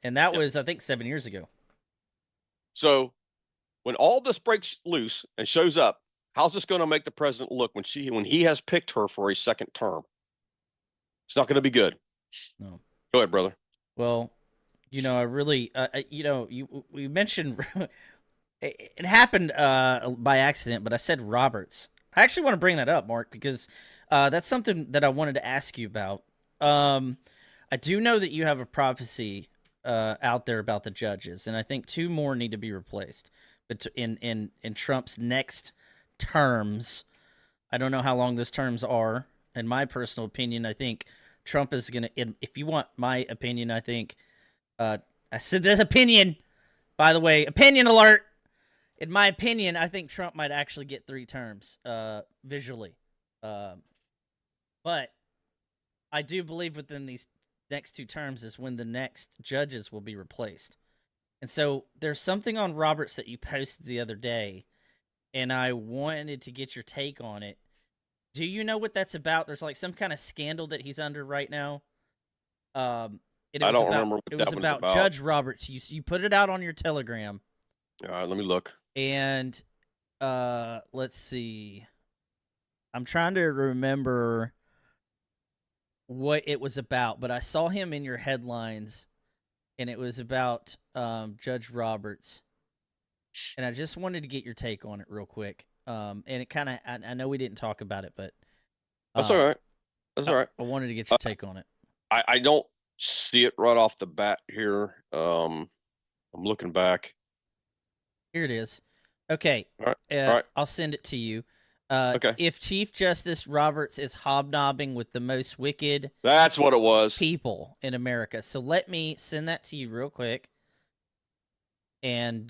And that was, I think, 7 years ago. So when all this breaks loose and shows up, how's this going to make the president look when he has picked her for a second term? It's not going to be good. No. Go ahead, brother. Well, I really, we mentioned it happened by accident, but I said Roberts. I actually want to bring that up, Mark, because that's something that I wanted to ask you about. I do know that you have a prophecy out there about the judges, and I think 2 more need to be replaced. But in Trump's next terms, I don't know how long those terms are. In my personal opinion, I think Trump is going to, if you want my opinion, I think, I said this opinion, by the way, opinion alert. In my opinion, I think Trump might actually get 3 terms visually. But I do believe within these next 2 terms is when the next judges will be replaced. And so there's something on Roberts that you posted the other day, and I wanted to get your take on it. Do you know what that's about? There's like some kind of scandal that he's under right now. I don't remember what it that was was about about. Judge Roberts. You put it out on your Telegram. All right, let me look. And let's see. I'm trying to remember what it was about, but I saw him in your headlines, and it was about Judge Roberts. And I just wanted to get your take on it real quick. And it kind of, I know we didn't talk about it, but That's all right. That's all right. I wanted to get your take on it. I don't see it right off the bat here. I'm looking back. Here it is. Okay. All right. All right. I'll send it to you. Okay. If Chief Justice Roberts is hobnobbing with the most wicked That's what it was. people in America. So let me send that to you real quick. And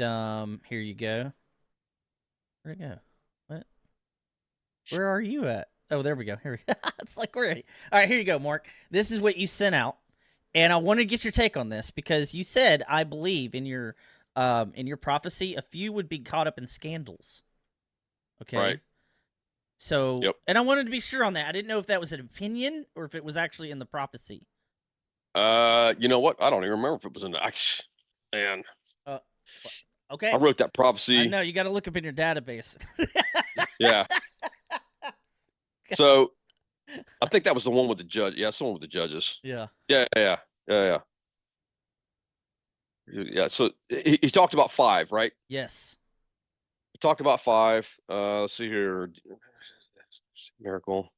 here you go. Where'd it go? What? Where are you at? Oh, there we go. Here we go. It's like we're ready. All right, here you go, Mark. This is what you sent out. And I want to get your take on this because you said, I believe in your prophecy, a few would be caught up in scandals. Okay. Right. So, Yep. And I wanted to be sure on that. I didn't know if that was an opinion or if it was actually in the prophecy. You know what? I don't even remember if it was in the. Man. Okay. I wrote that prophecy. I know you got to look up in your database. Yeah. So, I think that was the one with the judge. Yeah, it's the one with the judges. Yeah. Yeah. Yeah. So he talked about 5, right? Yes. He talked about 5. Let's see here. Miracle.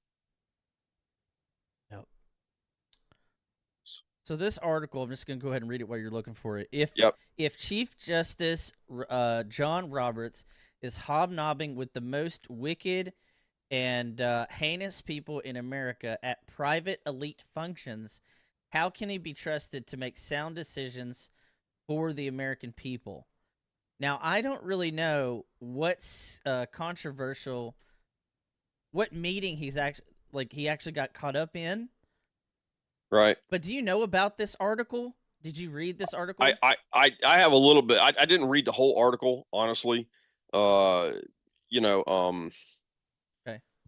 Yep. So this article, I'm just going to go ahead and read it while you're looking for it. If Chief Justice John Roberts is hobnobbing with the most wicked and heinous people in America at private elite functions, how can he be trusted to make sound decisions for the American people? Now, I don't really know what's controversial, what meeting he actually got caught up in. Right. But do you know about this article? Did you read this article? I have a little bit. I didn't read the whole article, honestly. Okay.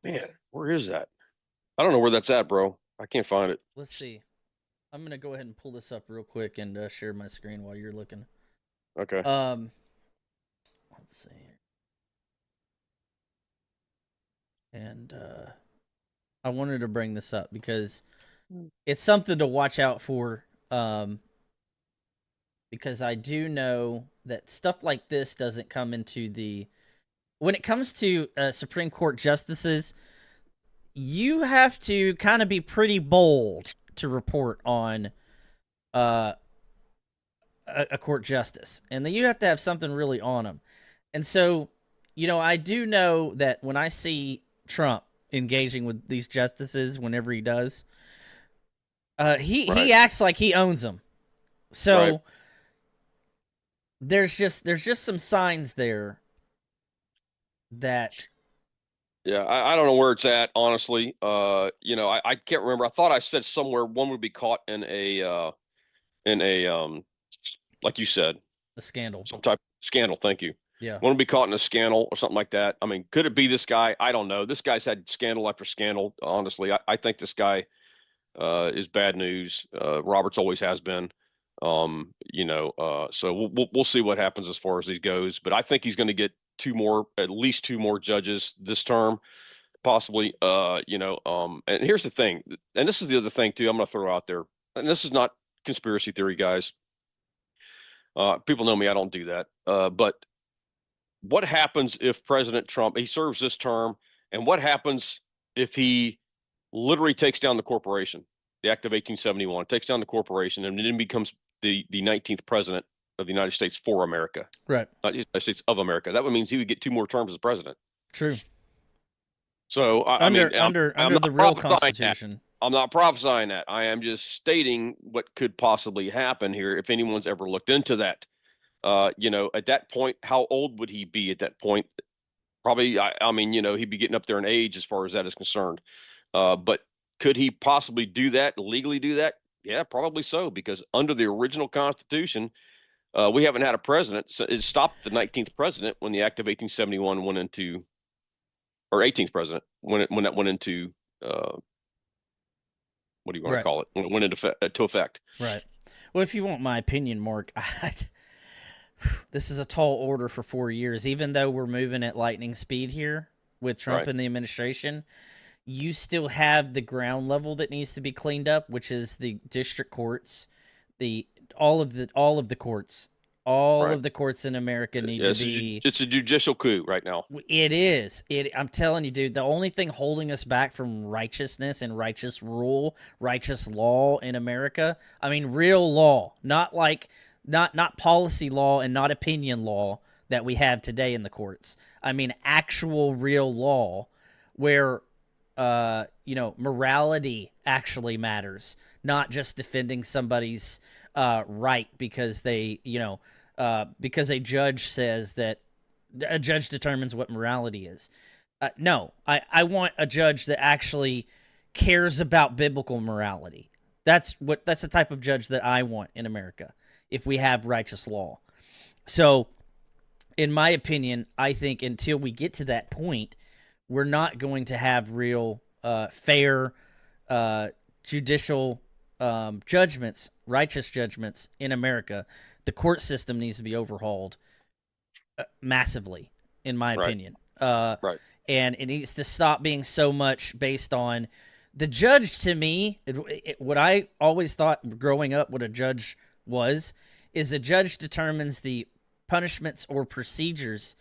Man, where is that? I don't know where that's at, bro. I can't find it. Let's see. I'm gonna go ahead and pull this up real quick and share my screen while you're looking. Okay. Let's see here. And I wanted to bring this up because it's something to watch out for. Because I do know that stuff like this doesn't come into the. When it comes to Supreme Court justices, you have to kind of be pretty bold to report on a court justice. And then you have to have something really on them. And so, I do know that when I see Trump engaging with these justices whenever he does, he acts like he owns them. So there's just some signs there that. Yeah, I don't know where it's at, honestly. I can't remember. I thought I said somewhere one would be caught in a like you said, a scandal. some type of scandal. Thank you. Yeah. One would be caught in a scandal or something like that. I mean, could it be this guy? I don't know. This guy's had scandal after scandal. Honestly, I think this guy is bad news. Roberts always has been. So we'll see what happens as far as he goes. But I think he's going to get at least two more judges this term, possibly. And here's the thing, and this is the other thing too. I'm going to throw out there, and this is not conspiracy theory, guys. People know me. I don't do that. But what happens if President Trump, he serves this term, and what happens if he literally takes down the corporation? the Act of 1871, takes down the corporation, and then becomes the 19th president of the United States for America. Right. Not the United States of America. That would mean he would get 2 more terms as president. True. So Under I'm not the real prophesying that. Constitution. I'm not prophesying that. I am just stating what could possibly happen here if anyone's ever looked into that. At that point, how old would he be at that point? Probably, he'd be getting up there in age as far as that is concerned. But could he possibly do that, legally do that? Yeah, probably so, because under the original Constitution, we haven't had a president. So it stopped the 19th president when the Act of 1871 went into, or 18th president when that went into, what do you want to call it? When it went into effect. Right. Well, if you want my opinion, Mark, this is a tall order for 4 years. Even though we're moving at lightning speed here with Trump and the administration, you still have the ground level that needs to be cleaned up, which is the district courts, all of the courts. All of the courts in America need to be... It's a judicial coup right now. It is. I'm telling you, dude, the only thing holding us back from righteousness and righteous rule, righteous law in America, I mean, real law, not policy law and not opinion law that we have today in the courts. I mean, actual real law where, morality actually matters, not just defending somebody's right because because a judge says that a judge determines what morality is. No, I want a judge that actually cares about biblical morality. That's the type of judge that I want in America if we have righteous law. So, in my opinion, I think until we get to that point, we're not going to have real fair judicial judgments, righteous judgments in America. The court system needs to be overhauled massively, in my opinion. And it needs to stop being so much based on the judge. To me, what I always thought growing up what a judge is a judge determines the punishments or procedures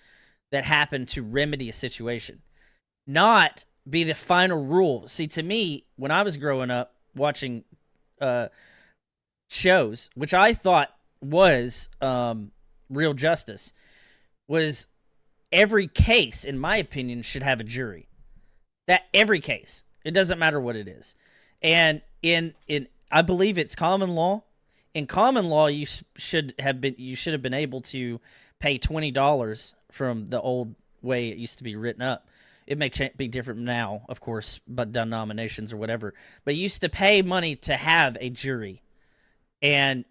that happen to remedy a situation, not be the final rule. See, to me, when I was growing up watching shows, which I thought was real justice, was every case, in my opinion, should have a jury. That every case, it doesn't matter what it is. And in I believe it's common law. In common law, you should have been able to pay $20 from the old way it used to be written up. It may be different now, of course, but denominations or whatever. But you used to pay money to have a jury. And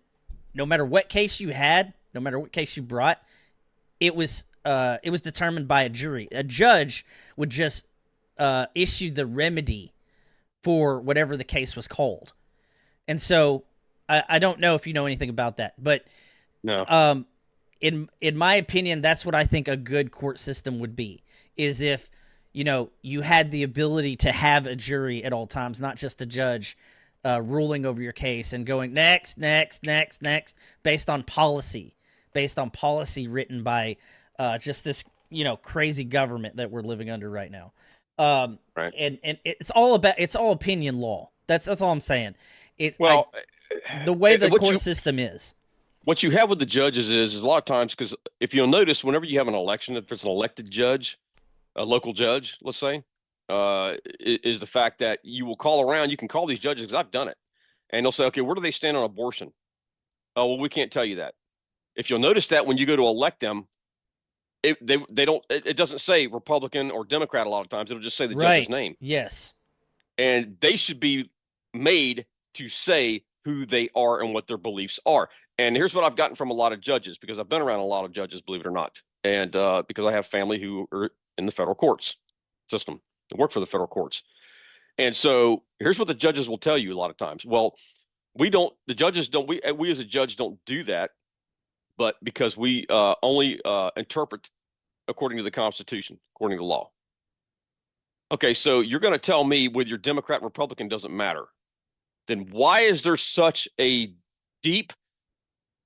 no matter what case you had, no matter what case you brought, it was determined by a jury. A judge would just issue the remedy for whatever the case was called. And so I don't know if you know anything about that, but no. In my opinion, that's what I think a good court system would be, is if you had the ability to have a jury at all times, not just a judge ruling over your case and going next, based on policy written by just this crazy government that we're living under right now. And it's all opinion law. That's all I'm saying. The way the court system is. What you have with the judges is a lot of times, because if you'll notice, whenever you have an election, if it's an elected judge, a local judge, let's say, is the fact that you will call around. You can call these judges, because I've done it, and they'll say, okay, where do they stand on abortion? Oh, well, we can't tell you that. If you'll notice that when you go to elect them, it doesn't say Republican or Democrat a lot of times. It'll just say the judge's name. Yes. And they should be made to say who they are and what their beliefs are. And here's what I've gotten from a lot of judges, because I've been around a lot of judges, believe it or not. And because I have family who are in the federal courts system, that work for the federal courts. And so here's what the judges will tell you a lot of times. Well, we as a judge don't do that, but because we only interpret according to the Constitution, according to law. Okay, so you're going to tell me with your Democrat and Republican doesn't matter. Then why is there such a deep,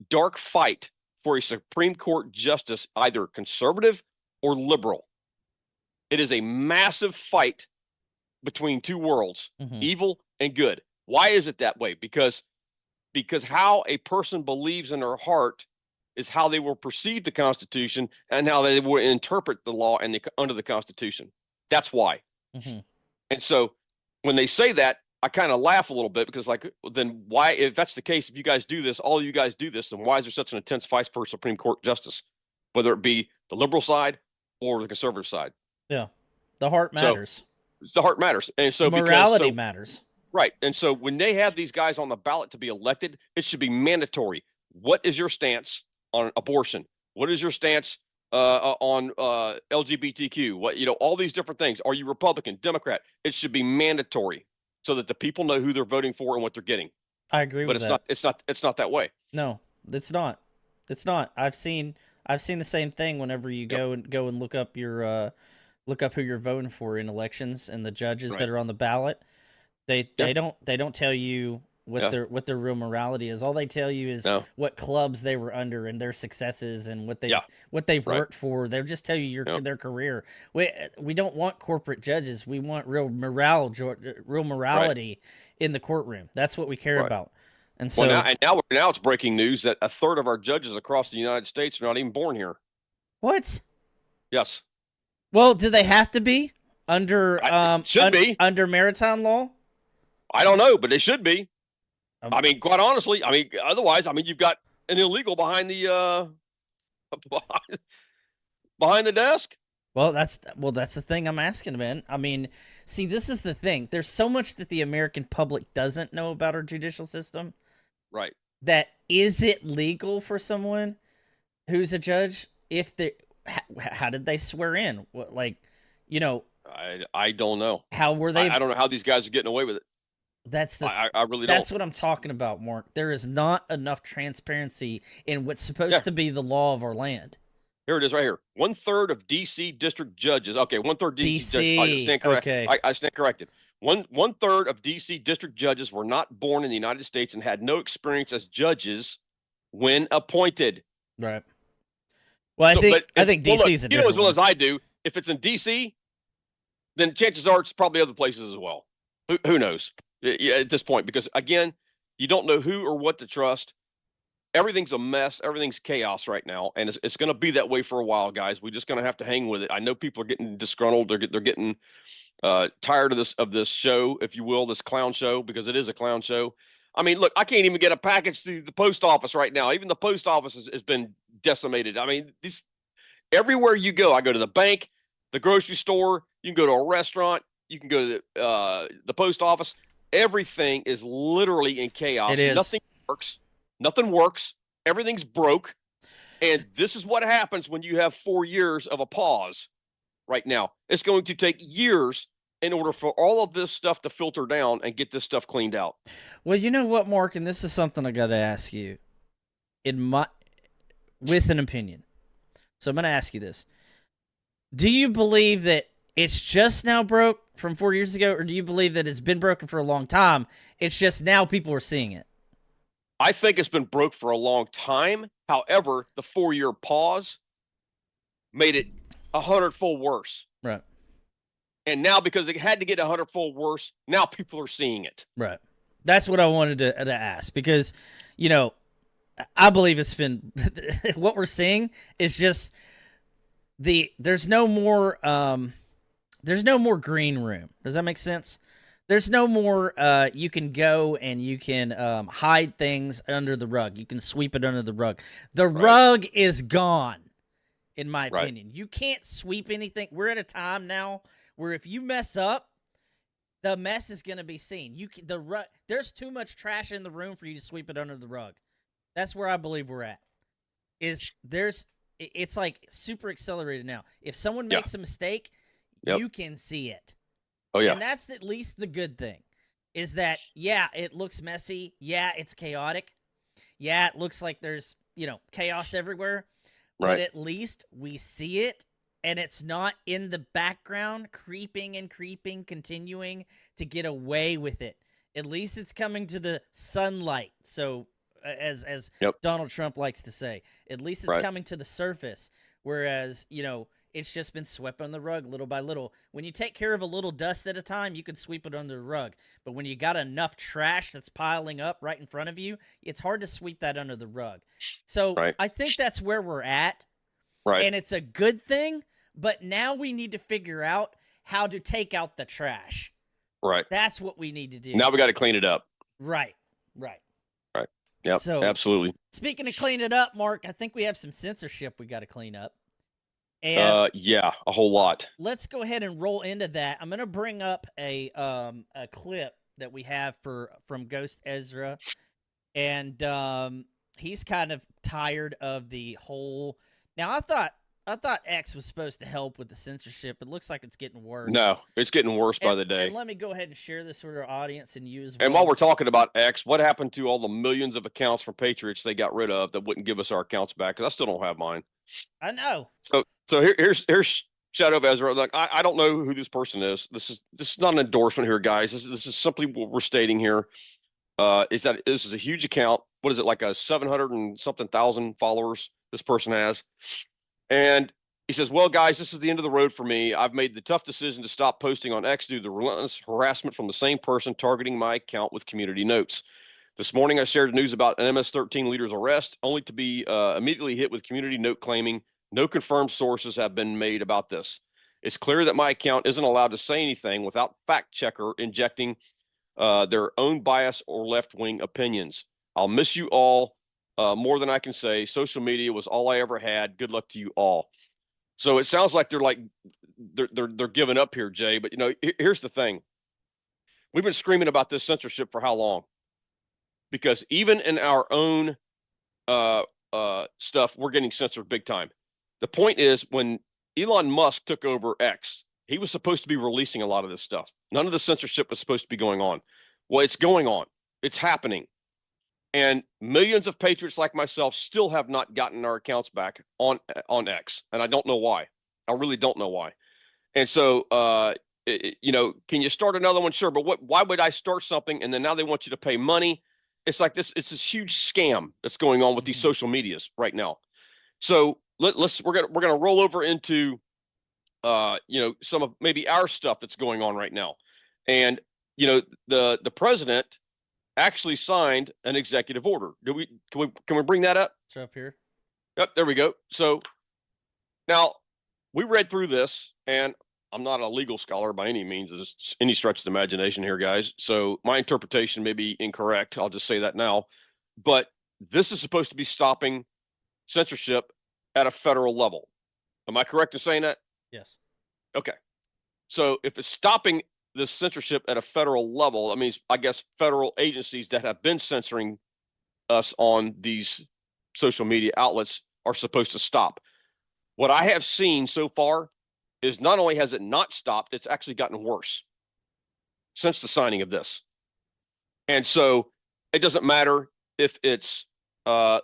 dark fight for a Supreme Court justice, either conservative or liberal? It is a massive fight between two worlds, evil and good. Why is it that way? Because how a person believes in their heart is how they will perceive the Constitution and how they will interpret the law and under the Constitution. That's why. Mm-hmm. And so when they say that, I kind of laugh a little bit because, like, then why, if that's the case, if you guys do this, all you guys do this, then why is there such an intense fight for Supreme Court justice, whether it be the liberal side or the conservative side? Yeah, the heart matters. So, the heart matters, and so morality matters. Right, and so when they have these guys on the ballot to be elected, it should be mandatory. What is your stance on abortion? What is your stance on LGBTQ? What, all these different things. Are you Republican, Democrat? It should be mandatory so that the people know who they're voting for and what they're getting. I agree with that. But it's not that way. No, it's not. It's not. I've seen the same thing whenever you go and look up your look up who you're voting for in elections and the judges that are on the ballot. They don't tell you what their real morality is. All they tell you is what clubs they were under and their successes and what they've worked for. They'll just tell you their career. We don't want corporate judges. We want real morality in the courtroom. That's what we care about. And so now it's breaking news that a third of our judges across the United States are not even born here. What? Yes. Well, do they have to be under be under maritime law? I don't know, but they should be. I mean, quite honestly, otherwise, you've got an illegal behind the behind the desk. Well, that's the thing I'm asking, man. I mean, see, this is the thing. There's so much that the American public doesn't know about our judicial system. Right. That is it legal for someone who's a judge if they how did they swear in? What, like, I don't know. How were they? I don't know how these guys are getting away with it. I really don't. That's what I'm talking about, Mark. There is not enough transparency in what's supposed to be the law of our land. Here it is right here. 1/3 of D.C. district judges. Okay, 1/3 D.C. judges. I stand corrected. Okay. I stand corrected. 1/3 of D.C. district judges were not born in the United States and had no experience as judges when appointed. Right. Well, I think D.C. is a different as well as I do. If it's in D.C., then chances are it's probably other places as well. Who knows? At this point, because again, you don't know who or what to trust. Everything's a mess. Everything's chaos right now, and it's going to be that way for a while, guys. We're just going to have to hang with it. I know people are getting disgruntled. They're getting tired of this show, if you will, this clown show, because it is a clown show. I mean, look, I can't even get a package through the post office right now. Even the post office has been decimated. I mean, everywhere you go, I go to the bank, the grocery store, you can go to a restaurant, you can go to the post office. Everything is literally in chaos. It is. Nothing works. Everything's broke. And this is what happens when you have 4 years of a pause right now. It's going to take years in order for all of this stuff to filter down and get this stuff cleaned out. Well, you know what, Mark, and this is something I got to ask you with an opinion. So I'm going to ask you this. Do you believe that it's just now broke from 4 years ago, or do you believe that it's been broken for a long time? It's just now people are seeing it. I think it's been broke for a long time. However, the 4-year pause made it 100-fold worse. Right. And now, because it had to get 100-fold worse, now people are seeing it. Right. That's what I wanted to ask, because, I believe it's been what we're seeing is just there's no more green room. Does that make sense? There's no more you can go and you can hide things under the rug. You can sweep it under the rug. The rug is gone, in my opinion. You can't sweep anything. We're at a time now where if you mess up, the mess is going to be seen. There's too much trash in the room for you to sweep it under the rug. That's where I believe we're at. It's like super accelerated now. If someone makes a mistake, you can see it. Oh, yeah. And that's at least the good thing, is that, it looks messy. Yeah, it's chaotic. Yeah, it looks like there's, chaos everywhere. Right. But at least we see it, and it's not in the background, creeping and creeping, continuing to get away with it. At least it's coming to the sunlight. So, as Donald Trump likes to say, at least it's coming to the surface. Whereas, It's just been swept on the rug little by little. When you take care of a little dust at a time, you can sweep it under the rug. But when you got enough trash that's piling up right in front of you, it's hard to sweep that under the rug. So Right. I think that's where we're at. Right. And it's a good thing. But now we need to figure out how to take out the trash. Right. That's what we need to do. Now we got to clean it up. Right. Right. Right. Yep. So, absolutely. Speaking of clean it up, Mark, I think we have some censorship we got to clean up. And yeah, a whole lot. let's go ahead and roll into that. I'm going to bring up a clip that we have from Ghost Ezra, and he's kind of tired of the whole. Now I thought X was supposed to help with the censorship. It looks like it's getting worse. No, it's getting worse by the day. And let me go ahead and share this with our audience and use. And while we're talking about X, what happened to all the millions of accounts from Patriots they got rid of that wouldn't give us our accounts back? Because I still don't have mine. I know. So here's Shadow of Ezra. Like I don't know who this person is. This is not an endorsement here, guys. This is simply what we're stating here. Is that this is a huge account. What is it, like a 700 and something thousand followers this person has? And he says, well, guys, this is the end of the road for me. I've made the tough decision to stop posting on X due to the relentless harassment from the same person targeting my account with community notes. This morning, I shared news about an MS-13 leader's arrest, only to be immediately hit with community note claiming no confirmed sources have been made about this. It's clear that my account isn't allowed to say anything without fact checker injecting their own bias or left-wing opinions. I'll miss you all more than I can say. Social media was all I ever had. Good luck to you all. So it sounds like they're giving up here, Jay. But here's the thing: we've been screaming about this censorship for how long? Because even in our own stuff, we're getting censored big time. The point is, when Elon Musk took over X, he was supposed to be releasing a lot of this stuff. None of the censorship was supposed to be going on. Well, it's going on. It's happening. And millions of patriots like myself still have not gotten our accounts back on X. And I don't know why. I really don't know why. And so, can you start another one? Sure. But why would I start something and then now they want you to pay money? It's like this. It's this huge scam that's going on with these social medias right now. So we're gonna roll over into some of maybe our stuff that's going on right now. And the president actually signed an executive order. Can we bring that up? It's up here. Yep, there we go. So now we read through this, and I'm not a legal scholar by any means, it's any stretch of the imagination here, guys. So my interpretation may be incorrect. I'll just say that now. But this is supposed to be stopping censorship at a federal level. Am I correct in saying that? Yes. Okay. So if it's stopping this censorship at a federal level, that means, I guess, federal agencies that have been censoring us on these social media outlets are supposed to stop. What I have seen so far is not only has it not stopped, it's actually gotten worse since the signing of this. And so it doesn't matter if it's I'll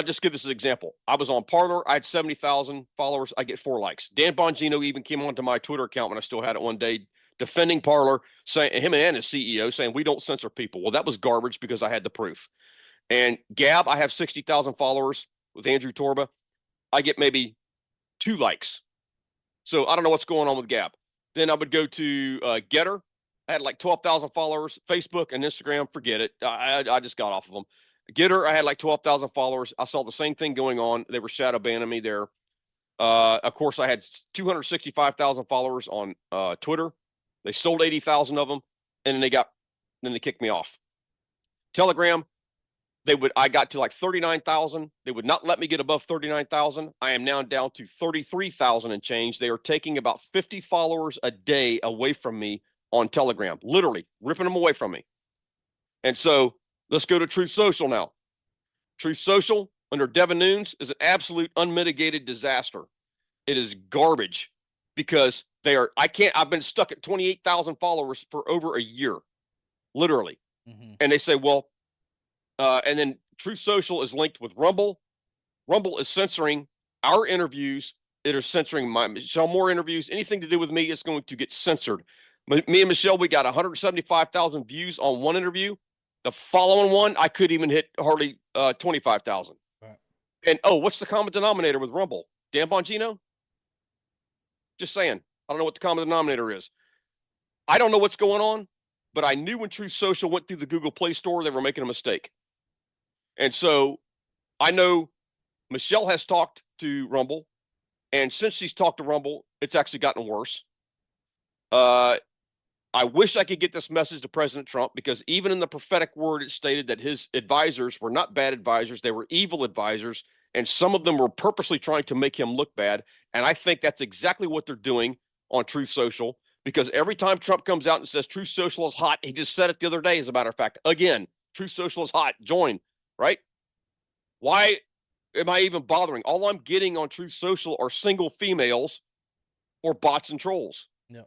just give this as an example. I was on Parler. I had 70,000 followers. I get 4 likes. Dan Bongino even came onto my Twitter account when I still had it one day, defending Parler, saying him and his CEO saying we don't censor people. Well, that was garbage because I had the proof. And Gab, I have 60,000 followers with Andrew Torba. I get maybe 2 likes. So I don't know what's going on with Gab. Then I would go to Getter. I had like 12,000 followers. Facebook and Instagram, forget it. I just got off of them. Getter, I had like 12,000 followers. I saw the same thing going on. They were shadow banning me there. Of course, I had 265,000 followers on Twitter. They stole 80,000 of them, and then they kicked me off. Telegram, I got to like 39,000. They would not let me get above 39,000. I am now down to 33,000 and change. They are taking about 50 followers a day away from me on Telegram, literally ripping them away from me. And so let's go to Truth Social now. Truth Social under Devin Nunes is an absolute unmitigated disaster. It is garbage because I've been stuck at 28,000 followers for over a year, literally. Mm-hmm. And they say, well, and then Truth Social is linked with Rumble. Rumble is censoring our interviews. It is censoring my Michelle Moore interviews. Anything to do with me is going to get censored. Me and Michelle, we got 175,000 views on one interview. The following one, I couldn't even hit hardly 25,000. Right. And what's the common denominator with Rumble? Dan Bongino? Just saying. I don't know what the common denominator is. I don't know what's going on, but I knew when Truth Social went through the Google Play Store, they were making a mistake. And so I know Michelle has talked to Rumble, and since she's talked to Rumble, it's actually gotten worse. I wish I could get this message to President Trump, because even in the prophetic word, it stated that his advisors were not bad advisors. They were evil advisors, and some of them were purposely trying to make him look bad. And I think that's exactly what they're doing on Truth Social, because every time Trump comes out and says Truth Social is hot, he just said it the other day, as a matter of fact, again, Truth Social is hot, join, right? Why am I even bothering? All I'm getting on Truth Social are single females or bots and trolls. No.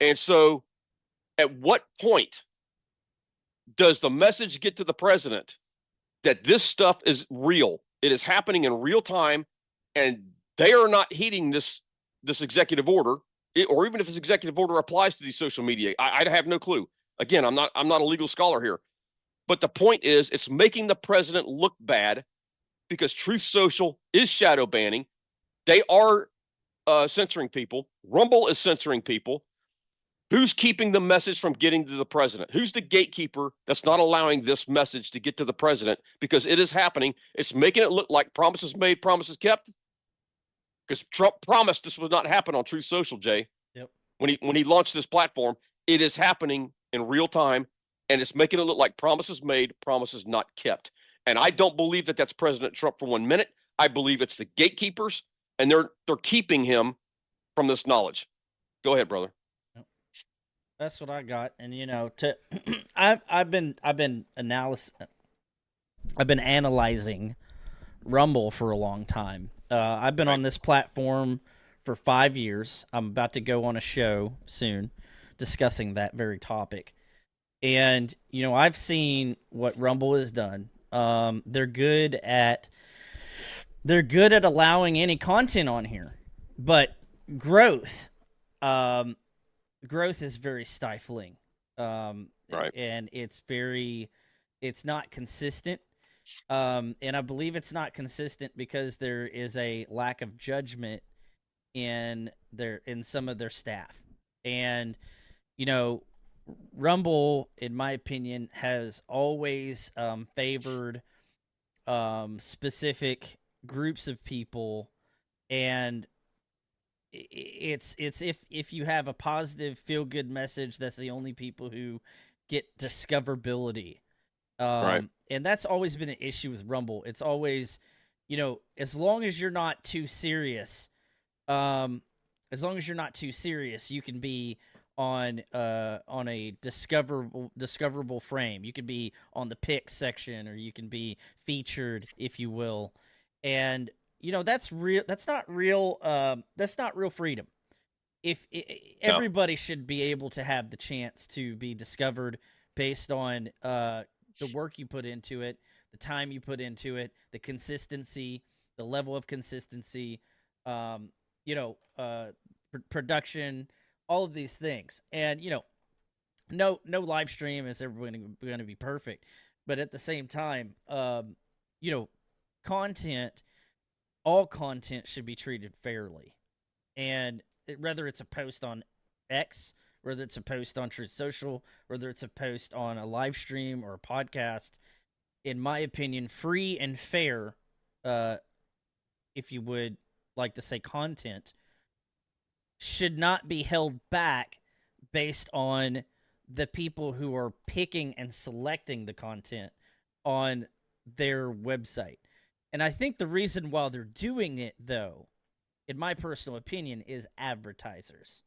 And so at what point does the message get to the president that this stuff is real? It is happening in real time, and they are not heeding this executive order, or even if this executive order applies to these social media. I have no clue. Again, I'm not a legal scholar here. But the point is, it's making the president look bad, because Truth Social is shadow banning. They are censoring people. Rumble is censoring people. Who's keeping the message from getting to the president? Who's the gatekeeper that's not allowing this message to get to the president? Because it is happening. It's making it look like promises made, promises kept. Because Trump promised this would not happen on Truth Social, Jay. Yep. When he launched this platform, it is happening in real time, and it's making it look like promises made, promises not kept. And I don't believe that that's President Trump for 1 minute. I believe it's the gatekeepers, and they're keeping him from this knowledge. Go ahead, brother. That's what I got. And I've been analyzing Rumble for a long time. I've been on this platform for 5 years. I'm about to go on a show soon discussing that very topic. And I've seen what Rumble has done. They're good at allowing any content on here, but growth is very stifling. Right. And it's not consistent. And I believe it's not consistent because there is a lack of judgment in some of their staff. And, Rumble, in my opinion, has always favored specific groups of people, and it's if you have a positive feel-good message, that's the only people who get discoverability. Right. And that's always been an issue with Rumble. It's always, as long as you're not too serious, you can be on a discoverable frame. You could be on the picks section, or you can be featured, if you will. And that's real. That's not real. That's not real freedom. Everybody should be able to have the chance to be discovered based on the work you put into it, the time you put into it, the consistency, the level of consistency, production, all of these things. And no live stream is ever going to be perfect, but at the same time, all content should be treated fairly. And whether it's a post on X, whether it's a post on Truth Social, whether it's a post on a live stream or a podcast, in my opinion, free and fair, if you would like to say, content should not be held back based on the people who are picking and selecting the content on their website. And I think the reason why they're doing it, though, in my personal opinion, is advertisers.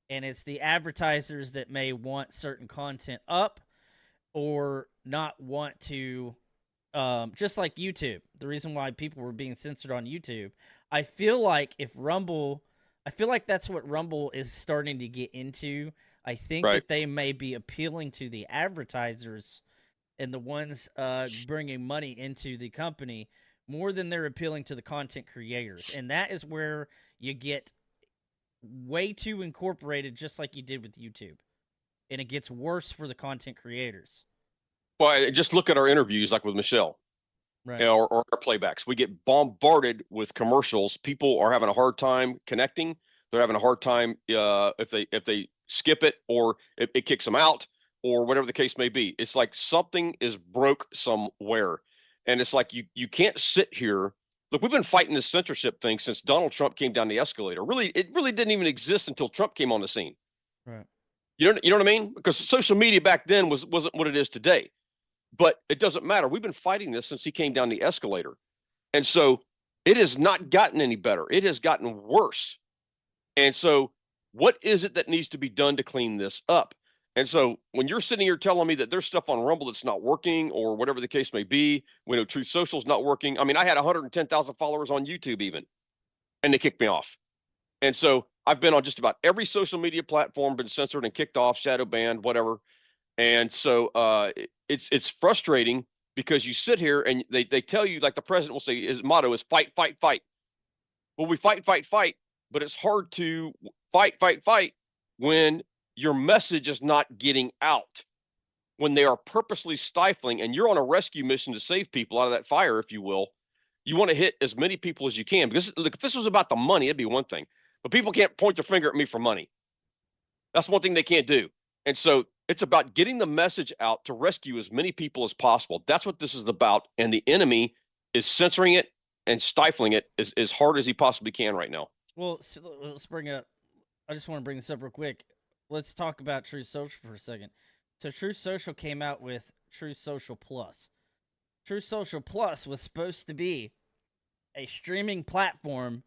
And it's the advertisers that may want certain content up or not want to, just like YouTube. The reason why people were being censored on YouTube, I feel like that's what Rumble is starting to get into. I think that they may be appealing to the advertisers and the ones bringing money into the company more than they're appealing to the content creators. And that is where you get way too incorporated, just like you did with YouTube. And it gets worse for the content creators. Well, just look at our interviews, like with Michelle, right? Or our playbacks. We get bombarded with commercials. People are having a hard time connecting. They're having a hard time if they skip it, or it kicks them out, or whatever the case may be. It's like something is broke somewhere. And it's like you can't sit here. Look, we've been fighting this censorship thing since Donald Trump came down the escalator. It really didn't even exist until Trump came on the scene. Right. You know what I mean? Because social media back then wasn't what it is today. But it doesn't matter. We've been fighting this since he came down the escalator. And so it has not gotten any better. It has gotten worse. And so what is it that needs to be done to clean this up? And so when you're sitting here telling me that there's stuff on Rumble that's not working, or whatever the case may be, we know Truth Social is not working. I mean, I had 110,000 followers on YouTube even, and they kicked me off. And so I've been on just about every social media platform, been censored and kicked off, shadow banned, whatever. And so it's frustrating, because you sit here and they tell you, like the president will say, his motto is fight, fight, fight. Well, we fight, fight, fight, but it's hard to fight, fight, fight when your message is not getting out, when they are purposely stifling, and you're on a rescue mission to save people out of that fire, if you will. You want to hit as many people as you can, because look, if this was about the money, it'd be one thing, but people can't point their finger at me for money. That's one thing they can't do. And so it's about getting the message out to rescue as many people as possible. That's what this is about. And the enemy is censoring it and stifling it as hard as he possibly can right now. Well, so let's bring up, I just want to bring this up real quick. Let's talk about Truth Social for a second. So Truth Social came out with Truth Social Plus. Truth Social Plus was supposed to be a streaming platform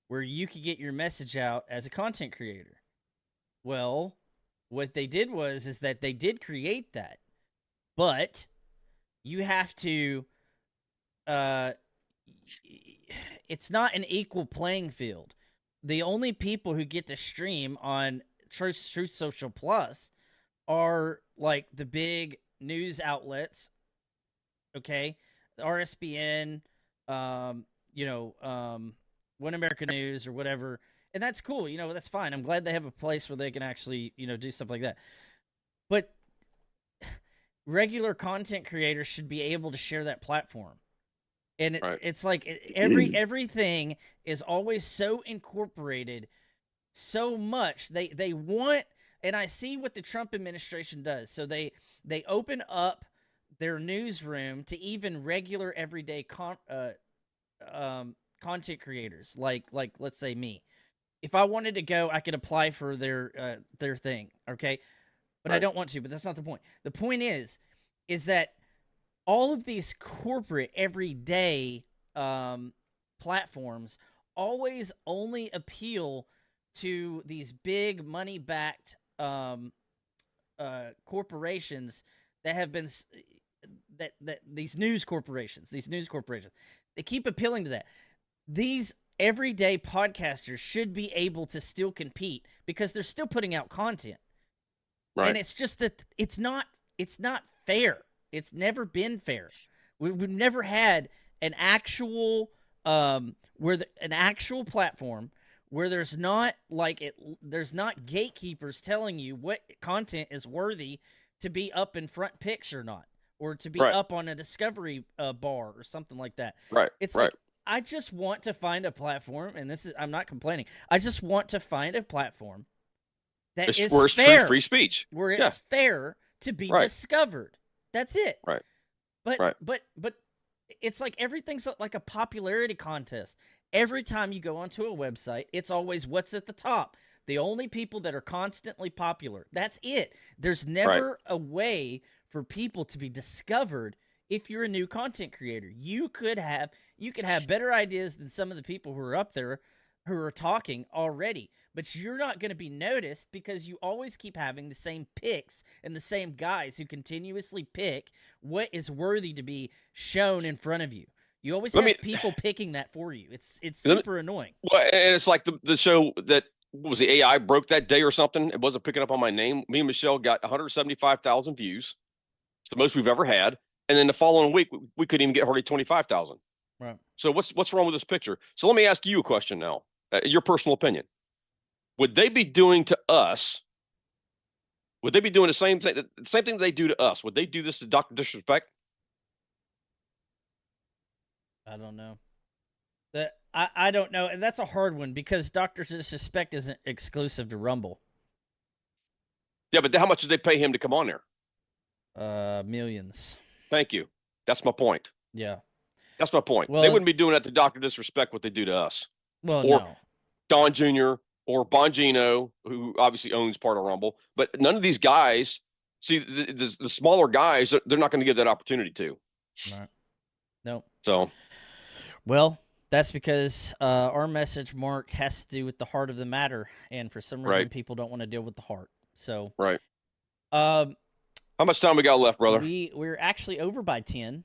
where you could get your message out as a content creator. Well, what they did is that they did create that, but you have to, it's not an equal playing field. The only people who get to stream on Truth Social Plus are like the big news outlets, okay? The RSBN, One America News or whatever. And that's cool. That's fine. I'm glad they have a place where they can actually, do stuff like that. But regular content creators should be able to share that platform. And it's like everything is always so incorporated so much. They want, and I see what the Trump administration does. So they open up their newsroom to even regular everyday content creators, like let's say me. If I wanted to go, I could apply for their thing, okay? But I don't want to, but that's not the point. The point is that all of these corporate everyday platforms always only appeal to these big money-backed corporations that have been that these news corporations, they keep appealing to that. These everyday podcasters should be able to still compete because they're still putting out content. Right. And it's just that it's not fair. It's never been fair. We've never had an actual an actual platform where there's not gatekeepers telling you what content is worthy to be up in front pics or not, or to be up on a discovery bar or something like that. Right. It's like, I just want to find a platform, and I'm not complaining. I just want to find a platform that is where it's fair, free speech, where it's fair to be discovered. That's it. Right. But it's like everything's like a popularity contest. Every time you go onto a website, it's always what's at the top. The only people that are constantly popular. That's it. There's never a way for people to be discovered. If you're a new content creator, you could have better ideas than some of the people who are up there who are talking already, but you're not going to be noticed because you always keep having the same picks and the same guys who continuously pick what is worthy to be shown in front of you. You always have people picking that for you. It's super annoying. Well, and it's like the show that was the AI broke that day or something. It wasn't picking up on my name. Me and Michelle got 175,000 views. It's the most we've ever had. And then the following week, we couldn't even get hardly 25,000. Right. So what's wrong with this picture? So let me ask you a question now. Your personal opinion. Would they be doing to us? Would they be doing the same thing they do to us? Would they do this to Dr. Disrespect? I don't know. I don't know, and that's a hard one because Dr. Disrespect isn't exclusive to Rumble. Yeah, but how much did they pay him to come on there? Millions. Thank you. That's my point. Yeah. That's my point. Well, they wouldn't be doing that to Dr. Disrespect what they do to us. Well, or no. Don Jr. or Bongino, who obviously owns part of Rumble. But none of these guys, see, the smaller guys, they're not going to give that opportunity to. Right. No. So. Well, that's because our message, Mark, has to do with the heart of the matter. And for some reason, people don't want to deal with the heart. So. Right. How much time we got left, brother? We're actually over by 10.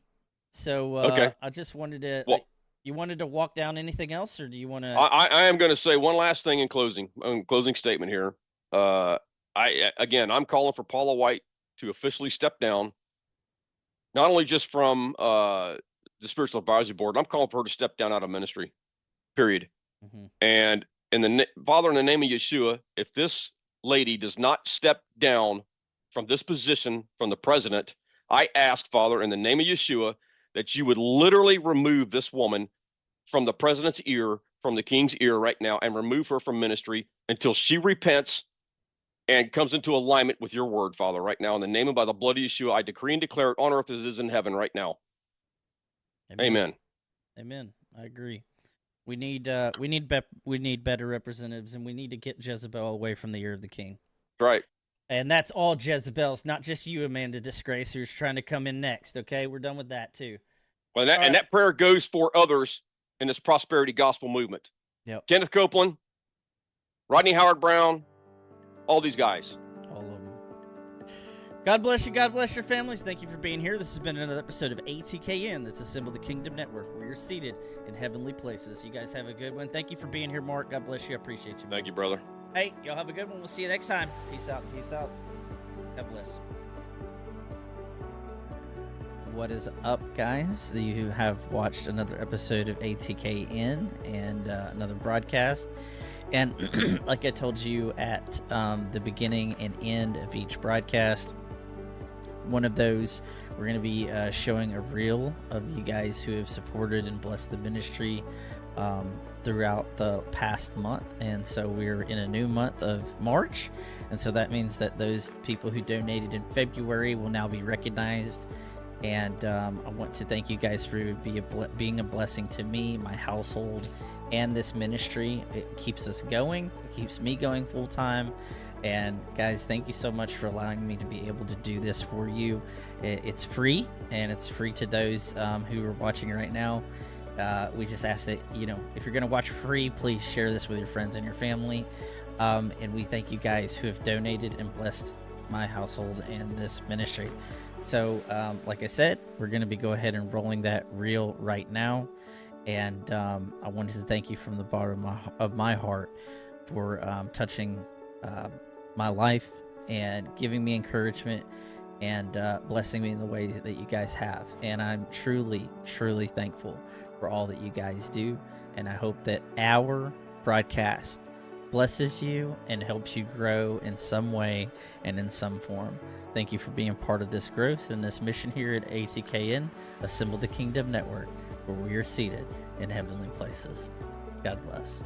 So okay. I just wanted to. Well, you wanted to walk down anything else, or do you want to? I am going to say one last thing in closing statement here. I'm calling for Paula White to officially step down, not only just from the Spiritual Advisory Board. I'm calling for her to step down out of ministry. Period. Mm-hmm. And Father, in the name of Yeshua, if this lady does not step down from this position from the president, I ask, Father, in the name of Yeshua, that you would literally remove this woman from the president's ear, from the king's ear right now, and remove her from ministry until she repents and comes into alignment with your word, Father, right now. In the name and by the blood of Yeshua, I decree and declare it on earth as it is in heaven right now. Amen. Amen. I agree. We need better representatives, and we need to get Jezebel away from the ear of the king. Right. And that's all Jezebels, not just you, Amanda Disgrace, who's trying to come in next. Okay, we're done with that too. Well, that prayer goes for others in this prosperity gospel movement. Yep. Kenneth Copeland, Rodney Howard Brown, all these guys. All of them. God bless you. God bless your families. Thank you for being here. This has been another episode of ATKM. That's Assemble the Kingdom Network, where you're seated in heavenly places. You guys have a good one. Thank you for being here, Mark. God bless you. I appreciate you. Thank you, brother. Hey, y'all have a good one. We'll see you next time. Peace out. Peace out. God bless. What is up, guys? You have watched another episode of ATKN and another broadcast. And like I told you at the beginning and end of each broadcast, one of those, we're going to be showing a reel of you guys who have supported and blessed the ministry throughout the past month. And so we're in a new month of March, and so that means that those people who donated in February will now be recognized. And I want to thank you guys for being a blessing to me, my household, and this ministry. It keeps us going. It keeps me going full time. And guys, thank you so much for allowing me to be able to do this for you. It's free, and it's free to those who are watching right now. We just ask that, if you're going to watch free, please share this with your friends and your family. And we thank you guys who have donated and blessed my household and this ministry. So, like I said, we're going to be go ahead and rolling that reel right now. And I wanted to thank you from the bottom of my heart for touching my life and giving me encouragement and blessing me in the ways that you guys have. And I'm truly, truly thankful for all that you guys do. And I hope that our broadcast blesses you and helps you grow in some way and in some form. Thank you for being part of this growth and this mission here at ATKN, Assemble the Kingdom Network, where we are seated in heavenly places. God bless.